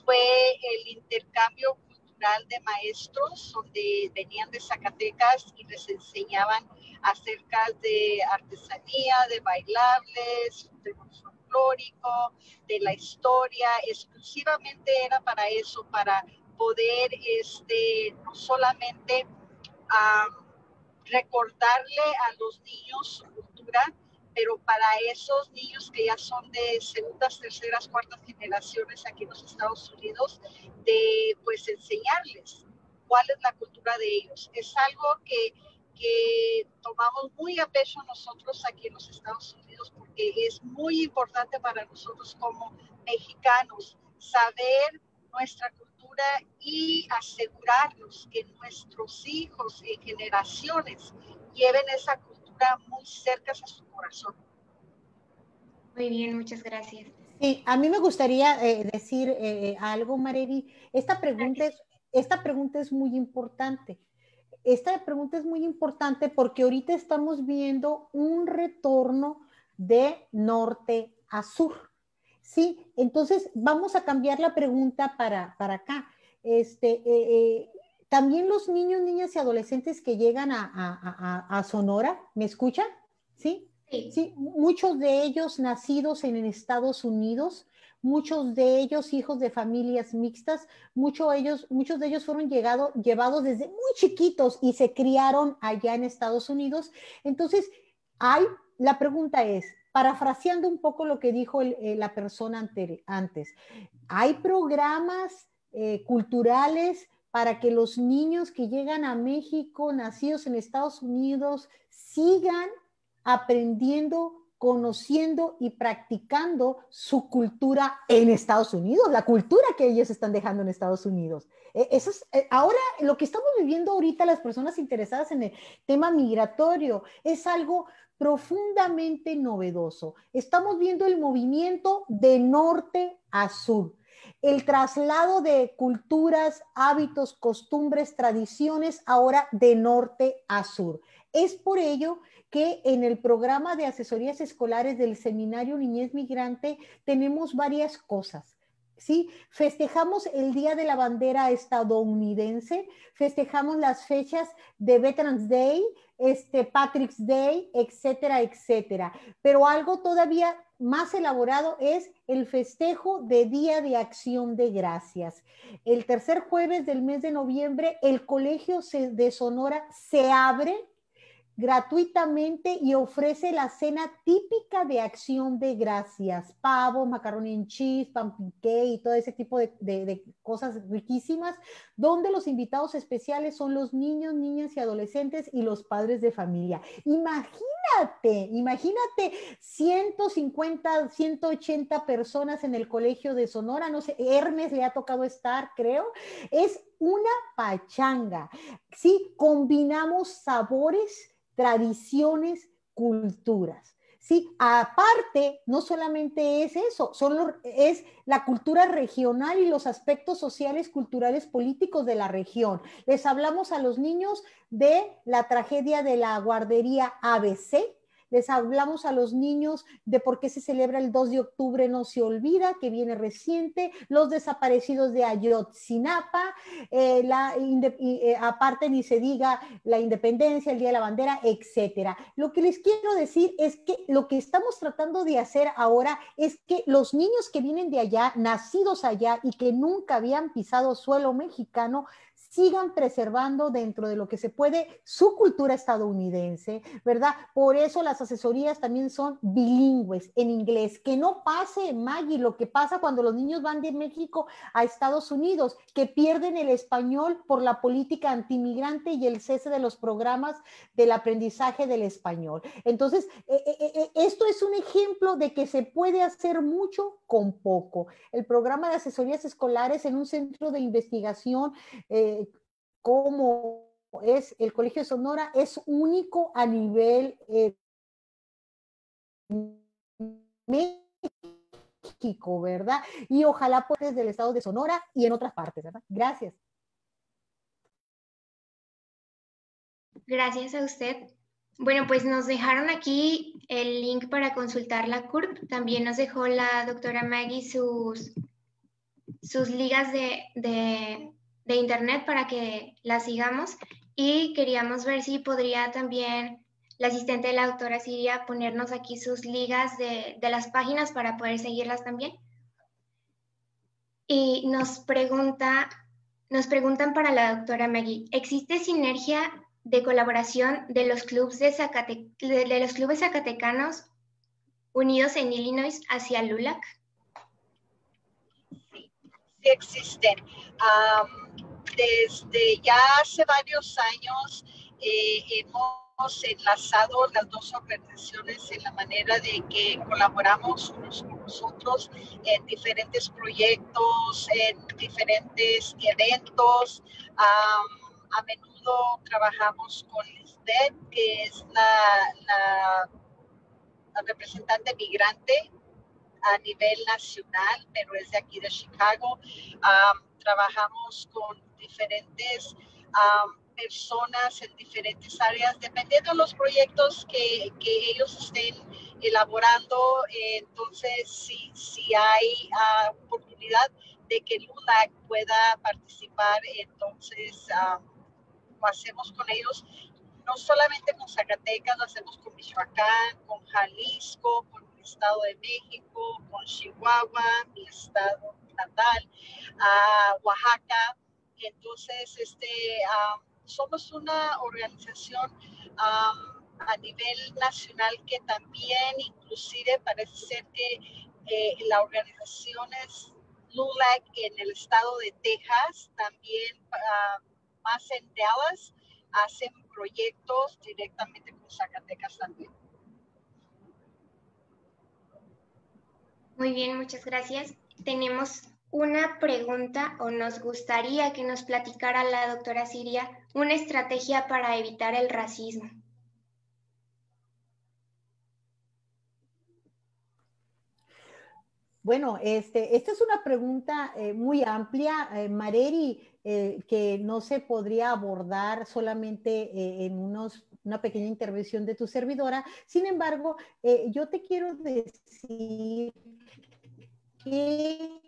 fue el intercambio cultural de maestros, donde venían de Zacatecas y les enseñaban acerca de artesanía, de bailables, de folclórico, de la historia. Exclusivamente era para eso, para poder no solamente recordarle a los niños su cultura, pero para esos niños que ya son de segundas, terceras, cuartas generaciones aquí en los Estados Unidos, de pues enseñarles cuál es la cultura de ellos. Es algo que tomamos muy a pecho nosotros aquí en los Estados Unidos porque es muy importante para nosotros como mexicanos saber nuestra cultura y asegurarnos que nuestros hijos en generaciones lleven esa cultura muy cerca a su corazón. Muy bien, muchas gracias. Sí, a mí me gustaría decir algo, Marevi. Esta pregunta es muy importante. Esta pregunta es muy importante porque ahorita estamos viendo un retorno de norte a sur. Sí, entonces vamos a cambiar la pregunta para acá. También los niños, niñas y adolescentes que llegan a Sonora, ¿me escuchan? ¿Sí? Sí. Sí, muchos de ellos nacidos en Estados Unidos, muchos de ellos hijos de familias mixtas, muchos de ellos fueron llevados desde muy chiquitos y se criaron allá en Estados Unidos. Entonces, la pregunta es, parafraseando un poco lo que dijo la persona antes, ¿hay programas culturales para que los niños que llegan a México, nacidos en Estados Unidos, sigan aprendiendo, conociendo y practicando su cultura en Estados Unidos, la cultura que ellos están dejando en Estados Unidos? Eso es, ahora, lo que estamos viviendo ahorita las personas interesadas en el tema migratorio es algo profundamente novedoso. Estamos viendo el movimiento de norte a sur, el traslado de culturas, hábitos, costumbres, tradiciones, ahora de norte a sur. Es por ello que en el programa de asesorías escolares del Seminario Niñez Migrante tenemos varias cosas. ¿Sí? Festejamos el Día de la Bandera estadounidense, festejamos las fechas de Veterans Day, Patrick's Day, etcétera, etcétera. Pero algo todavía más elaborado es el festejo de Día de Acción de Gracias. El tercer jueves del mes de noviembre, el Colegio de Sonora se abre gratuitamente y ofrece la cena típica de Acción de Gracias, pavo, macaroni and cheese, pan piqué y todo ese tipo de cosas riquísimas, donde los invitados especiales son los niños, niñas y adolescentes y los padres de familia. Imagínate 150, 180 personas en el Colegio de Sonora, no sé, Hermes le ha tocado estar, creo, es una pachanga, ¿sí? Combinamos sabores, tradiciones, culturas. Sí, aparte, no solamente es eso, es la cultura regional y los aspectos sociales, culturales, políticos de la región. Les hablamos a los niños de la tragedia de la guardería ABC, les hablamos a los niños de por qué se celebra el 2 de octubre, no se olvida, que viene reciente, los desaparecidos de Ayotzinapa, aparte ni se diga la independencia, el Día de la Bandera, etcétera. Lo que les quiero decir es que lo que estamos tratando de hacer ahora es que los niños que vienen de allá, nacidos allá y que nunca habían pisado suelo mexicano, sigan preservando dentro de lo que se puede su cultura estadounidense, ¿verdad? Por eso las asesorías también son bilingües en inglés. Que no pase, Maggie, lo que pasa cuando los niños van de México a Estados Unidos, que pierden el español por la política antimigrante y el cese de los programas del aprendizaje del español. Entonces, esto es un ejemplo de que se puede hacer mucho con poco. El programa de asesorías escolares en un centro de investigación como es el Colegio de Sonora es único a nivel México, ¿verdad? Y ojalá pues desde el estado de Sonora y en otras partes, ¿verdad? Gracias. Gracias a usted. Bueno, pues nos dejaron aquí el link para consultar la CURP. También nos dejó la doctora Maggie sus ligas de internet para que las sigamos. Y queríamos ver si podría también la asistente de la doctora Siria ponernos aquí sus ligas de las páginas para poder seguirlas también. Y nos preguntan para la doctora Maggie, ¿existe sinergia de colaboración de los clubes zacatecanos unidos en Illinois hacia LULAC? Sí, sí existen. Desde ya hace varios años hemos enlazado las dos organizaciones en la manera de que colaboramos unos con nosotros en diferentes proyectos, en diferentes eventos. A menudo trabajamos con Lisbeth, que es la representante migrante a nivel nacional, pero es de aquí de Chicago. Trabajamos con diferentes personas en diferentes áreas, dependiendo de los proyectos que ellos estén elaborando. Entonces, si hay oportunidad, de que LULAC pueda participar. Entonces, lo hacemos con ellos, no solamente con Zacatecas, lo hacemos con Michoacán, con Jalisco, con el Estado de México, con Chihuahua, mi estado natal, Oaxaca. Entonces, somos una organización a nivel nacional que también, inclusive, parece ser que la organización es LULAC en el estado de Texas, también más en Dallas, hacen proyectos directamente con Zacatecas también. Muy bien, muchas gracias. Tenemos una pregunta, o nos gustaría que nos platicara la doctora Siria una estrategia para evitar el racismo. Bueno, esta es una pregunta muy amplia, Mareri, que no se podría abordar solamente en una pequeña intervención de tu servidora. Sin embargo, yo te quiero decir que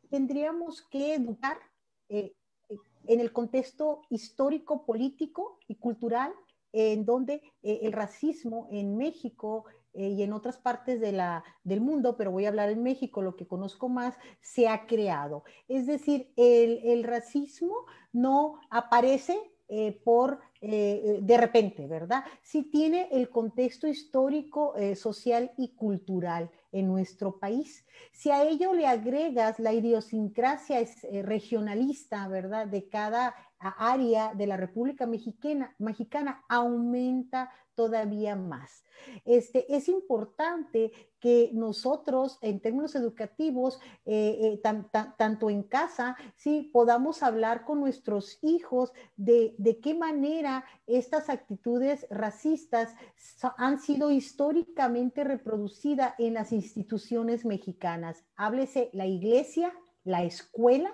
tendríamos que educar en el contexto histórico, político y cultural, en donde el racismo en México y en otras partes del mundo, pero voy a hablar en México, lo que conozco más, se ha creado. Es decir, el racismo no aparece de repente, ¿verdad? Sí tiene el contexto histórico, social y cultural en nuestro país. Si a ello le agregas la idiosincrasia regionalista, ¿verdad?, de cada área de la República Mexicana, aumenta todavía más. Es importante que nosotros, en términos educativos, tanto en casa, sí, podamos hablar con nuestros hijos de qué manera estas actitudes racistas han sido históricamente reproducidas en las instituciones mexicanas. Háblese la iglesia, la escuela,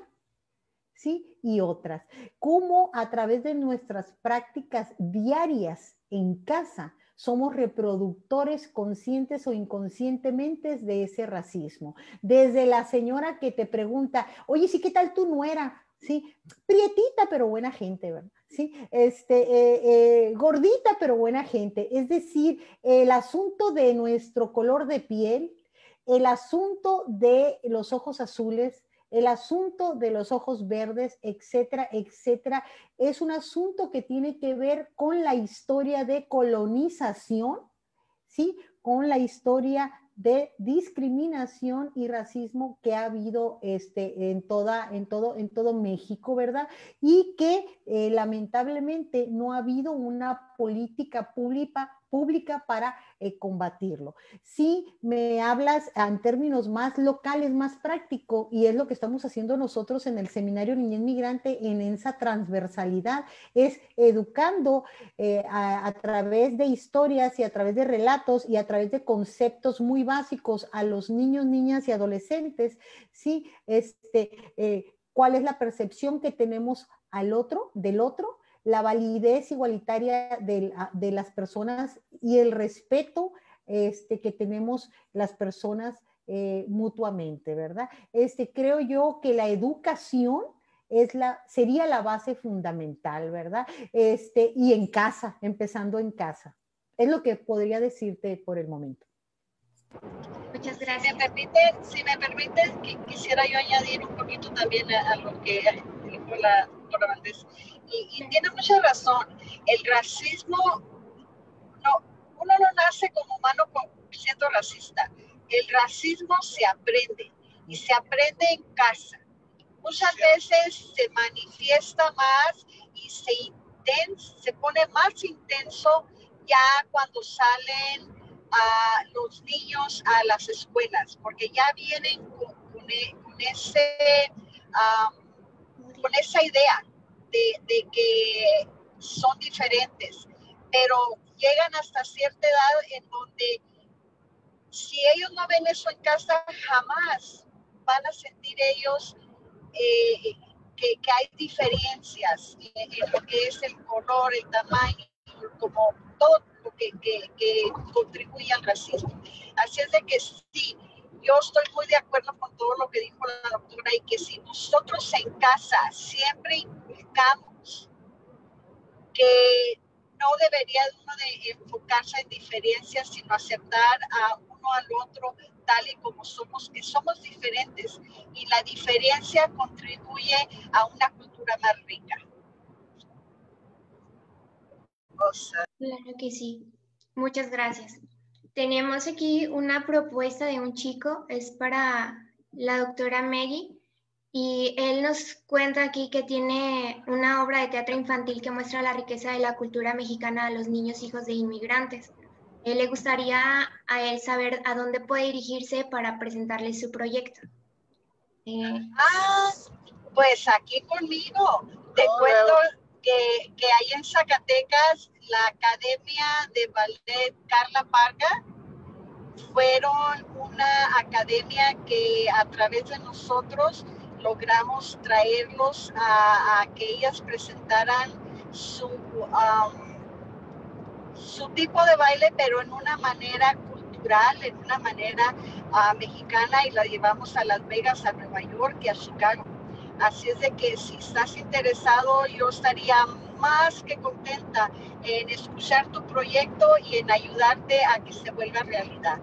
¿sí?, y otras. Cómo a través de nuestras prácticas diarias en casa somos reproductores conscientes o inconscientemente de ese racismo. Desde la señora que te pregunta, oye, sí, ¿qué tal tu nuera? Sí, prietita pero buena gente, ¿verdad? Sí, gordita pero buena gente. Es decir, el asunto de nuestro color de piel, el asunto de los ojos azules, el asunto de los ojos verdes, etcétera, etcétera, es un asunto que tiene que ver con la historia de colonización, ¿sí?, con la historia de discriminación y racismo que ha habido en todo México, ¿verdad? Y que lamentablemente no ha habido una política pública para combatirlo. Si me hablas en términos más locales, más prácticos, y es lo que estamos haciendo nosotros en el Seminario Niñez Migrante en esa transversalidad, es educando a través de historias y a través de relatos y a través de conceptos muy básicos a los niños, niñas y adolescentes, ¿sí? ¿Cuál es la percepción que tenemos del otro? La validez igualitaria de las personas y el respeto que tenemos las personas mutuamente, ¿verdad? Creo yo que la educación sería la base fundamental, ¿verdad? Y en casa, empezando en casa. Es lo que podría decirte por el momento. Muchas gracias. Si me permiten, quisiera yo añadir un poquito también a lo que dijo la doctora Valdés. Y tiene mucha razón. El racismo, uno no nace como humano siendo racista. El racismo se aprende y se aprende en casa. Muchas veces se manifiesta más y se pone más intenso ya cuando salen los niños a las escuelas, porque ya vienen con esa idea de que son diferentes, pero llegan hasta cierta edad en donde si ellos no ven eso en casa, jamás van a sentir ellos que hay diferencias en lo que es el color, el tamaño, como todo lo que contribuye al racismo. Así es de que sí, yo estoy muy de acuerdo con todo lo que dijo la doctora y que si nosotros en casa siempre inculcamos que no debería uno de enfocarse en diferencias, sino aceptar a uno al otro tal y como somos, que somos diferentes y la diferencia contribuye a una cultura más rica. Claro que sí. Muchas gracias. Tenemos aquí una propuesta de un chico, es para la doctora Maggie, y él nos cuenta aquí que tiene una obra de teatro infantil que muestra la riqueza de la cultura mexicana a los niños hijos de inmigrantes. Le gustaría a él saber a dónde puede dirigirse para presentarle su proyecto. Pues aquí conmigo. Te cuento que hay en Zacatecas la Academia de Ballet Carla Parga. Fueron una academia que a través de nosotros logramos traerlos a que ellas presentaran su tipo de baile, pero en una manera cultural, en una manera mexicana, y la llevamos a Las Vegas, a Nueva York y a Chicago. Así es de que si estás interesado, yo estaría más que contenta en escuchar tu proyecto y en ayudarte a que se vuelva realidad.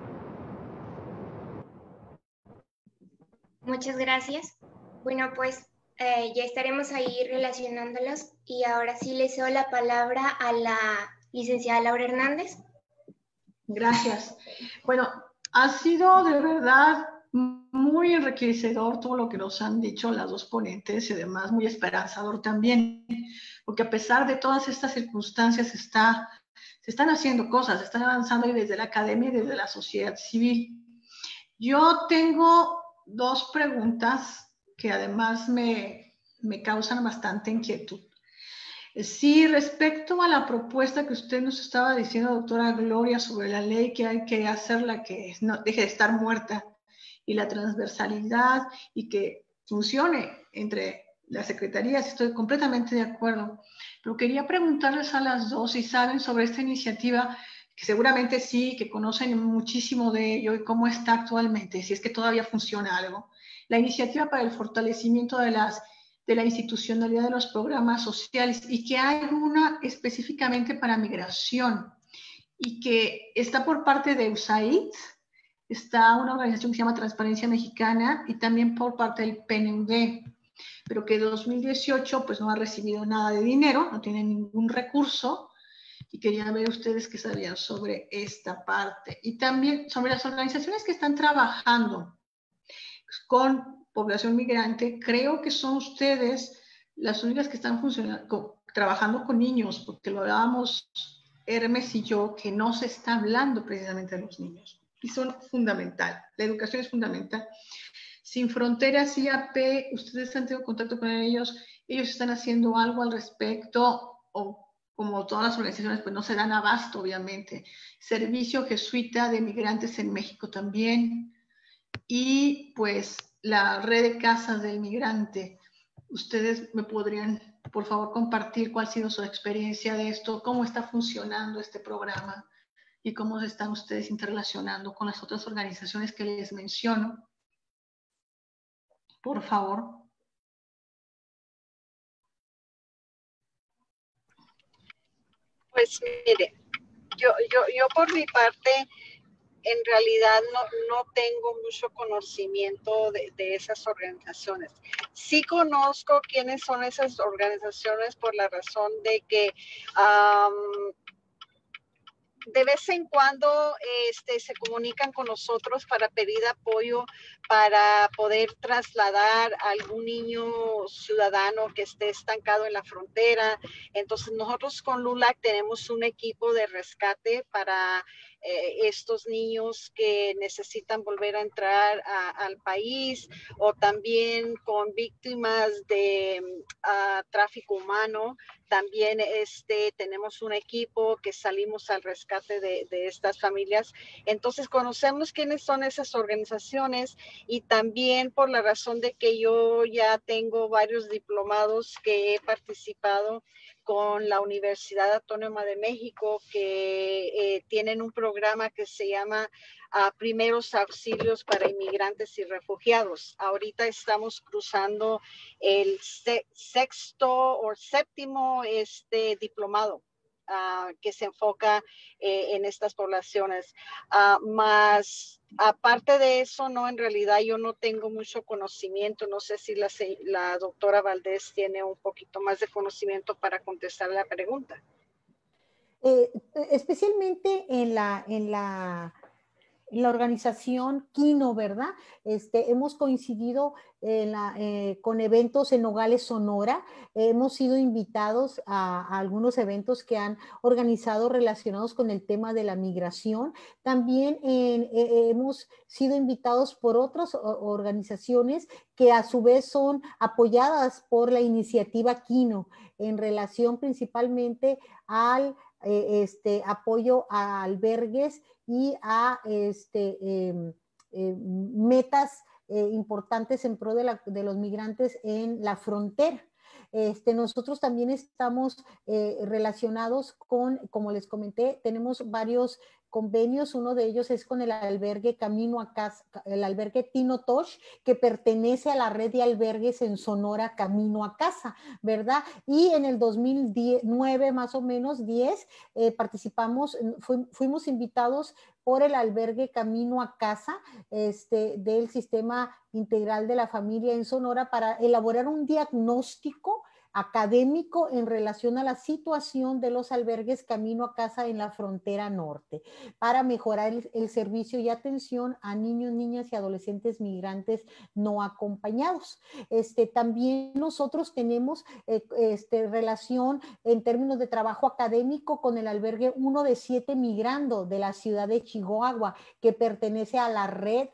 Muchas gracias. Bueno, pues ya estaremos ahí relacionándolos y ahora sí le cedo la palabra a la licenciada Laura Hernández. Gracias. Bueno, ha sido de verdad muy enriquecedor todo lo que nos han dicho las dos ponentes y además muy esperanzador también, porque a pesar de todas estas circunstancias se están haciendo cosas, se están avanzando y desde la academia y desde la sociedad civil. Yo tengo dos preguntas que además me causan bastante inquietud. Sí, respecto a la propuesta que usted nos estaba diciendo, doctora Gloria, sobre la ley que hay que hacerla que no deje de estar muerta y la transversalidad y que funcione entre las secretarías, estoy completamente de acuerdo. Pero quería preguntarles a las dos si saben sobre esta iniciativa, que seguramente sí, que conocen muchísimo de ello y cómo está actualmente, si es que todavía funciona algo. La iniciativa para el fortalecimiento de la institucionalidad de los programas sociales y que hay una específicamente para migración y que está por parte de USAID, está una organización que se llama Transparencia Mexicana y también por parte del PNUD, pero que 2018 pues no ha recibido nada de dinero, no tiene ningún recurso y quería ver ustedes qué sabían sobre esta parte y también sobre las organizaciones que están trabajando con población migrante. Creo que son ustedes las únicas que están trabajando con niños, porque lo hablábamos Hermes y yo, que no se está hablando precisamente de los niños. Y son fundamental. La educación es fundamental. Sin Fronteras, IAP, ustedes han tenido contacto con ellos están haciendo algo al respecto, o como todas las organizaciones, pues no se dan abasto, obviamente. Servicio Jesuita de Migrantes en México también. Y pues la red de casas del migrante. Ustedes me podrían, por favor, compartir cuál ha sido su experiencia de esto, cómo está funcionando este programa y cómo se están ustedes interrelacionando con las otras organizaciones que les menciono. Por favor. Pues mire, yo por mi parte, en realidad no tengo mucho conocimiento de esas organizaciones. Sí conozco quiénes son esas organizaciones por la razón de que de vez en cuando se comunican con nosotros para pedir apoyo para poder trasladar a algún niño ciudadano que esté estancado en la frontera. Entonces nosotros con LULAC tenemos un equipo de rescate para estos niños que necesitan volver a entrar al país, o también con víctimas de tráfico humano. También tenemos un equipo que salimos al rescate de estas familias. Entonces conocemos quiénes son esas organizaciones, y también por la razón de que yo ya tengo varios diplomados que he participado con la Universidad Autónoma de México, que tienen un programa que se llama Primeros Auxilios para Inmigrantes y Refugiados. Ahorita estamos cruzando el sexto o séptimo diplomado que se enfoca en estas poblaciones. Más aparte de eso, no, en realidad yo no tengo mucho conocimiento. No sé si la doctora Valdés tiene un poquito más de conocimiento para contestar la pregunta. Especialmente en la organización Kino, ¿verdad? Hemos coincidido con eventos en Nogales, Sonora. Hemos sido invitados a algunos eventos que han organizado relacionados con el tema de la migración. También hemos sido invitados por otras organizaciones que a su vez son apoyadas por la iniciativa Kino en relación principalmente al apoyo a albergues y a metas importantes en pro de los migrantes en la frontera. Nosotros también estamos relacionados con, como les comenté, tenemos varios convenios. Uno de ellos es con el albergue Camino a Casa, el albergue Tino Tosh, que pertenece a la red de albergues en Sonora Camino a Casa, ¿verdad? Y en el 2009, más o menos, 10, participamos, fuimos invitados por el albergue Camino a Casa del Sistema Integral de la Familia en Sonora para elaborar un diagnóstico académico en relación a la situación de los albergues Camino a Casa en la frontera norte para mejorar el servicio y atención a niños, niñas y adolescentes migrantes no acompañados. También nosotros tenemos relación en términos de trabajo académico con el albergue 1 de 7 Migrando de la ciudad de Chihuahua, que pertenece a la red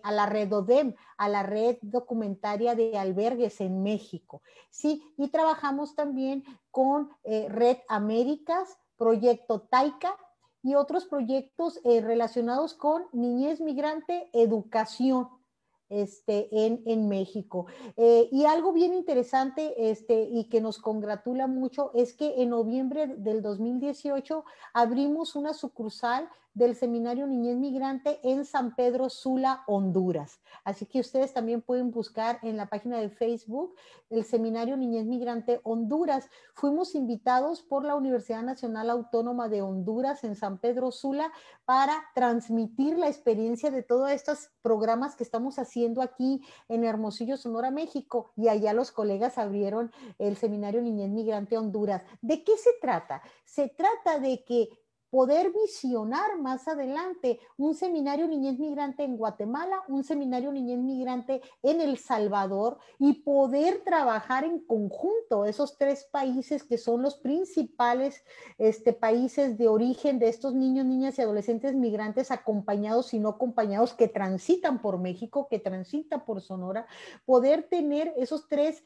a la red ODEM, a la red documentaria de albergues en México. Sí, y trabajamos también con Red Américas, Proyecto Taica y otros proyectos relacionados con niñez migrante, educación en México. Y algo bien interesante y que nos congratula mucho es que en noviembre del 2018 abrimos una sucursal del Seminario Niñez Migrante en San Pedro Sula, Honduras. Así que ustedes también pueden buscar en la página de Facebook el Seminario Niñez Migrante Honduras. Fuimos invitados por la Universidad Nacional Autónoma de Honduras en San Pedro Sula para transmitir la experiencia de todos estos programas que estamos haciendo aquí en Hermosillo, Sonora, México, y allá los colegas abrieron el Seminario Niñez Migrante Honduras. ¿De qué se trata? Se trata de que poder visionar más adelante un seminario niñez migrante en Guatemala, un seminario niñez migrante en El Salvador y poder trabajar en conjunto esos 3 países que son los principales países de origen de estos niños, niñas y adolescentes migrantes acompañados y no acompañados que transitan por México, que transitan por Sonora, poder tener esos 3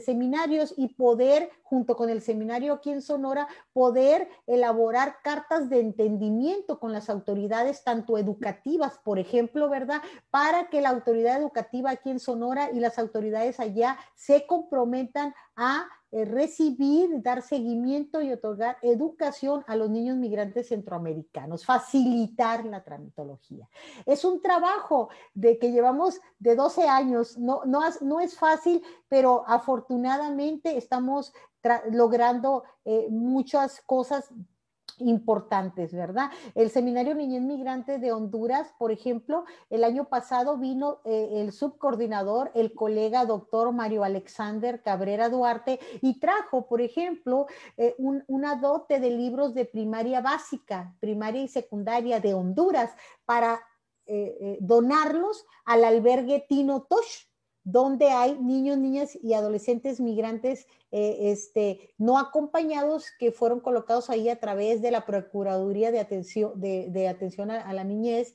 seminarios y poder, junto con el seminario aquí en Sonora, poder elaborar cartas de entendimiento con las autoridades, tanto educativas, por ejemplo, ¿verdad? Para que la autoridad educativa aquí en Sonora y las autoridades allá se comprometan a recibir, dar seguimiento y otorgar educación a los niños migrantes centroamericanos, facilitar la tramitología. Es un trabajo que llevamos de 12 años, no es fácil, pero afortunadamente estamos logrando muchas cosas importantes, ¿verdad? El Seminario Niñez Migrante de Honduras, por ejemplo, el año pasado vino el subcoordinador, el colega doctor Mario Alexander Cabrera Duarte, y trajo, por ejemplo, una dote de libros de primaria básica, primaria y secundaria de Honduras para donarlos al albergue Tino Tosh, donde hay niños, niñas y adolescentes migrantes no acompañados que fueron colocados ahí a través de la Procuraduría de Atención a la Niñez,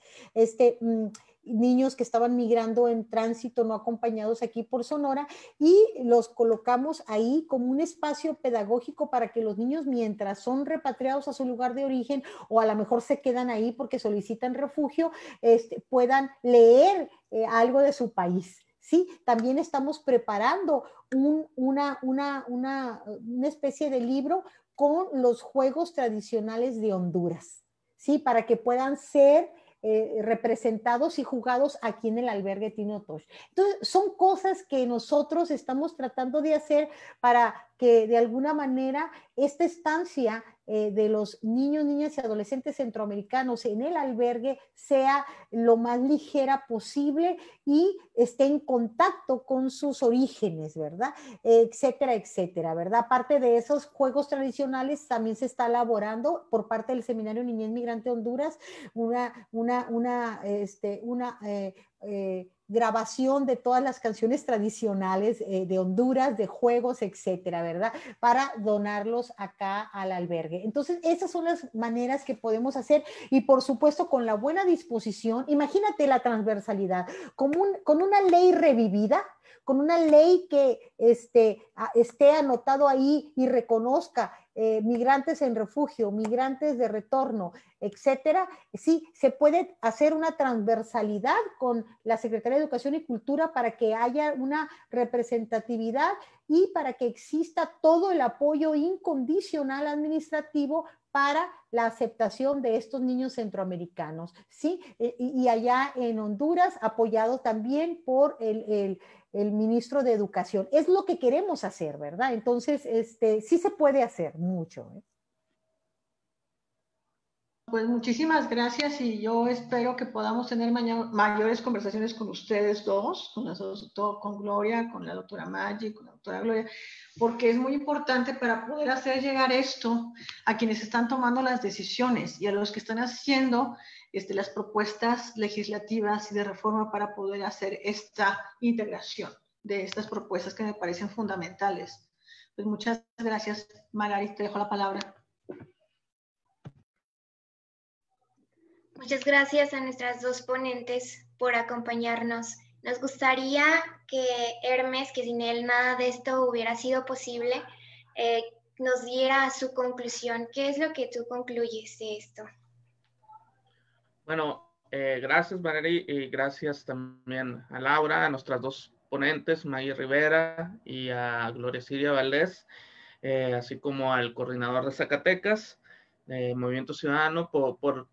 niños que estaban migrando en tránsito no acompañados aquí por Sonora, y los colocamos ahí como un espacio pedagógico para que los niños, mientras son repatriados a su lugar de origen o a lo mejor se quedan ahí porque solicitan refugio, puedan leer algo de su país. ¿sí? También estamos preparando una especie de libro con los juegos tradicionales de Honduras, ¿sí? Para que puedan ser representados y jugados aquí en el albergue Tino Tosh. Entonces, son cosas que nosotros estamos tratando de hacer para que de alguna manera esta estancia de los niños, niñas y adolescentes centroamericanos en el albergue sea lo más ligera posible y esté en contacto con sus orígenes, ¿verdad? Etcétera, etcétera, ¿verdad? Aparte de esos juegos tradicionales, también se está elaborando por parte del Seminario Niñez Migrante Honduras una grabación de todas las canciones tradicionales de Honduras, de juegos, etcétera, ¿verdad? Para donarlos acá al albergue. Entonces, esas son las maneras que podemos hacer y por supuesto con la buena disposición, imagínate la transversalidad, con una ley revivida, con una ley que esté anotado ahí y reconozca migrantes en refugio, migrantes de retorno, etcétera, sí, se puede hacer una transversalidad con la Secretaría de Educación y Cultura para que haya una representatividad y para que exista todo el apoyo incondicional administrativo para la aceptación de estos niños centroamericanos, ¿sí? Y allá en Honduras, apoyado también por el ministro de Educación. Es lo que queremos hacer, ¿verdad? Entonces, sí se puede hacer mucho, ¿eh? Pues muchísimas gracias y yo espero que podamos tener mayores conversaciones con ustedes dos, con Gloria, con la doctora Maggi, con la doctora Gloria, porque es muy importante para poder hacer llegar esto a quienes están tomando las decisiones y a los que están haciendo las propuestas legislativas y de reforma para poder hacer esta integración de estas propuestas que me parecen fundamentales. Pues muchas gracias, Margarit, te dejo la palabra. Muchas gracias a nuestras dos ponentes por acompañarnos. Nos gustaría que Hermes, que sin él nada de esto hubiera sido posible, nos diera su conclusión. ¿Qué es lo que tú concluyes de esto? Bueno, gracias, Margarit, y gracias también a Laura, a nuestras dos ponentes, Maggi Rivera y a Gloria Siria Valdés, así como al coordinador de Zacatecas, Movimiento Ciudadano, por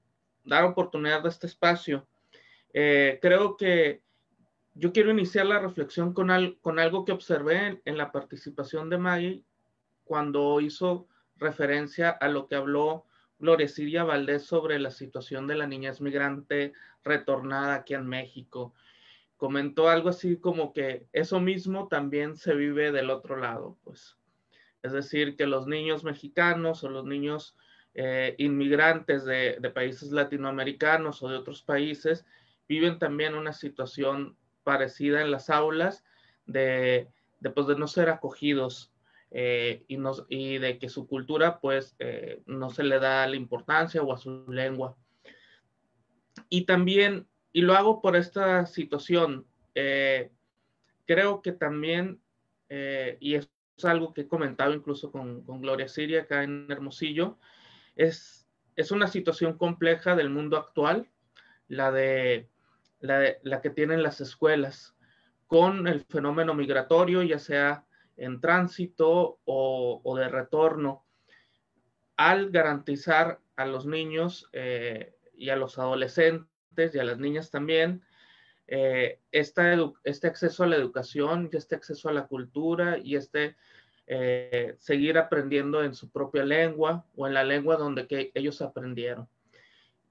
dar oportunidad de este espacio. Creo que yo quiero iniciar la reflexión con algo que observé en la participación de Maggi cuando hizo referencia a lo que habló Gloria Siria Valdés sobre la situación de la niñez migrante retornada aquí en México. Comentó algo así como que eso mismo también se vive del otro lado, pues. Es decir, que los niños mexicanos o los niños inmigrantes de países latinoamericanos o de otros países viven también una situación parecida en las aulas de no ser acogidos y de que su cultura pues no se le da la importancia o a su lengua. Y también, y lo hago por esta situación, creo que también, y es algo que he comentado incluso con Gloria Siria acá en Hermosillo, es una situación compleja del mundo actual, la que tienen las escuelas, con el fenómeno migratorio, ya sea en tránsito o de retorno, al garantizar a los niños y a los adolescentes y a las niñas también este acceso a la educación y este acceso a la cultura y seguir aprendiendo en su propia lengua o en la lengua donde ellos aprendieron.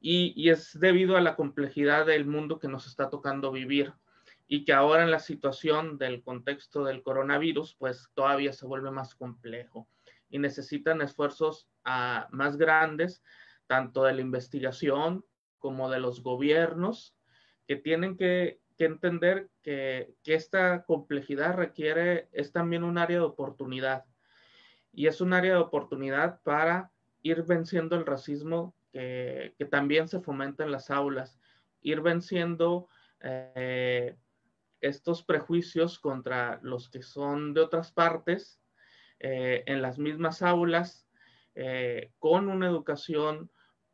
Y es debido a la complejidad del mundo que nos está tocando vivir y que ahora en la situación del contexto del coronavirus, pues todavía se vuelve más complejo y necesitan esfuerzos más grandes, tanto de la investigación como de los gobiernos, que tienen que entender que esta complejidad es también un área de oportunidad. Y es un área de oportunidad para ir venciendo el racismo que también se fomenta en las aulas, ir venciendo estos prejuicios contra los que son de otras partes en las mismas aulas, con una educación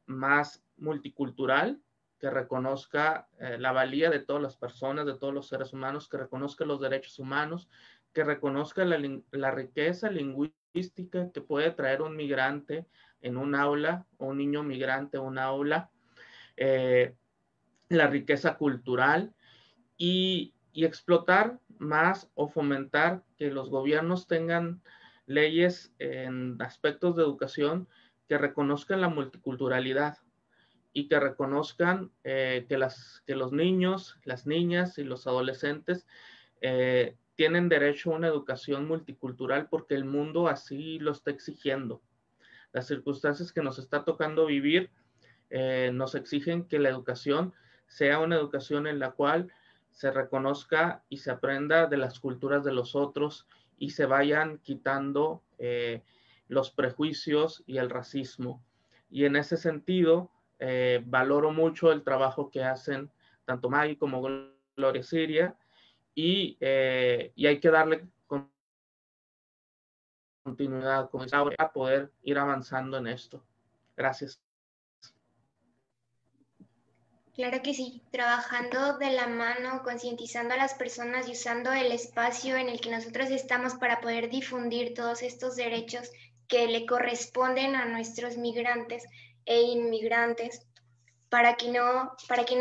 más multicultural, que reconozca la valía de todas las personas, de todos los seres humanos, que reconozca los derechos humanos, que reconozca la riqueza lingüística que puede traer un migrante en un aula, o un niño migrante en un aula, la riqueza cultural, y explotar más o fomentar que los gobiernos tengan leyes en aspectos de educación que reconozcan la multiculturalidad y que reconozcan que los niños, las niñas y los adolescentes tienen derecho a una educación multicultural porque el mundo así lo está exigiendo. Las circunstancias que nos está tocando vivir nos exigen que la educación sea una educación en la cual se reconozca y se aprenda de las culturas de los otros y se vayan quitando los prejuicios y el racismo. Y en ese sentido, valoro mucho el trabajo que hacen tanto Maggie como Gloria Siria, y hay que darle continuidad con esa a poder ir avanzando en esto. Gracias. Claro que sí, trabajando de la mano, concientizando a las personas y usando el espacio en el que nosotros estamos para poder difundir todos estos derechos que le corresponden a nuestros migrantes e inmigrantes, para que no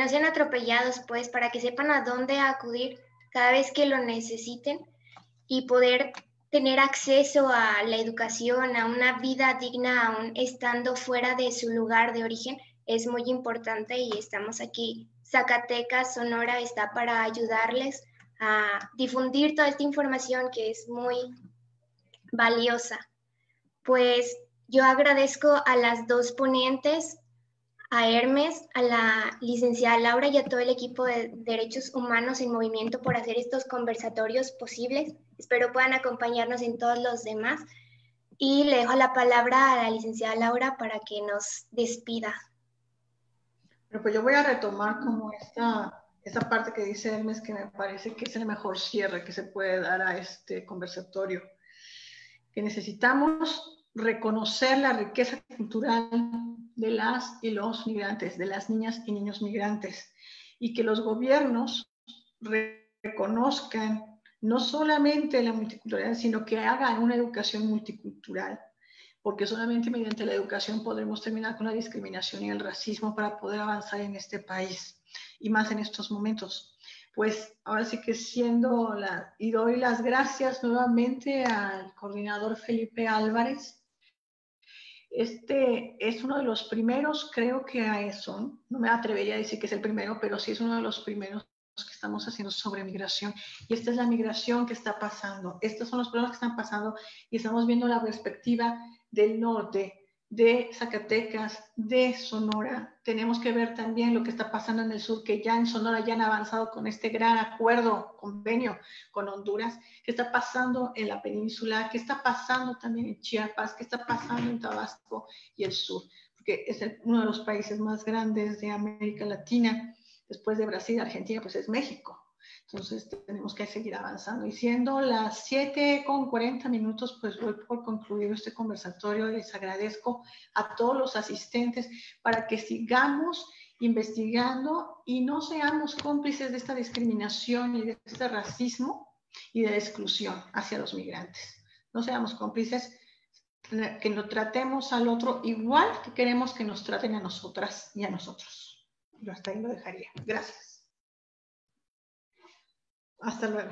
sean atropellados, pues, para que sepan a dónde acudir cada vez que lo necesiten y poder tener acceso a la educación, a una vida digna, aún estando fuera de su lugar de origen, es muy importante y estamos aquí. Zacatecas, Sonora está para ayudarles a difundir toda esta información que es muy valiosa. Pues yo agradezco a las dos ponentes, a Hermes, a la licenciada Laura y a todo el equipo de Derechos Humanos en Movimiento por hacer estos conversatorios posibles. Espero puedan acompañarnos en todos los demás. Y le dejo la palabra a la licenciada Laura para que nos despida. Pero pues yo voy a retomar como esta parte que dice Hermes, que me parece que es el mejor cierre que se puede dar a este conversatorio. Que necesitamos reconocer la riqueza cultural de las y los migrantes, de las niñas y niños migrantes, y que los gobiernos reconozcan no solamente la multiculturalidad, sino que hagan una educación multicultural, porque solamente mediante la educación podremos terminar con la discriminación y el racismo para poder avanzar en este país, y más en estos momentos. Pues ahora sí que y doy las gracias nuevamente al coordinador Felipe Álvarez. Este es uno de los primeros, creo que son, no me atrevería a decir que es el primero, pero sí es uno de los primeros que estamos haciendo sobre migración. Y esta es la migración que está pasando. Estos son los problemas que están pasando y estamos viendo la perspectiva del norte, de Zacatecas, de Sonora. Tenemos que ver también lo que está pasando en el sur, que ya en Sonora ya han avanzado con este gran acuerdo, convenio con Honduras, qué está pasando en la península, qué está pasando también en Chiapas, qué está pasando en Tabasco y el sur, porque es uno de los países más grandes de América Latina, después de Brasil y Argentina, pues es México. Entonces tenemos que seguir avanzando. Y siendo las 7:40, pues voy por concluir este conversatorio. Les agradezco a todos los asistentes para que sigamos investigando y no seamos cómplices de esta discriminación y de este racismo y de la exclusión hacia los migrantes. No seamos cómplices, que nos tratemos al otro igual que queremos que nos traten a nosotras y a nosotros. Yo hasta ahí lo dejaría. Gracias. Hasta luego.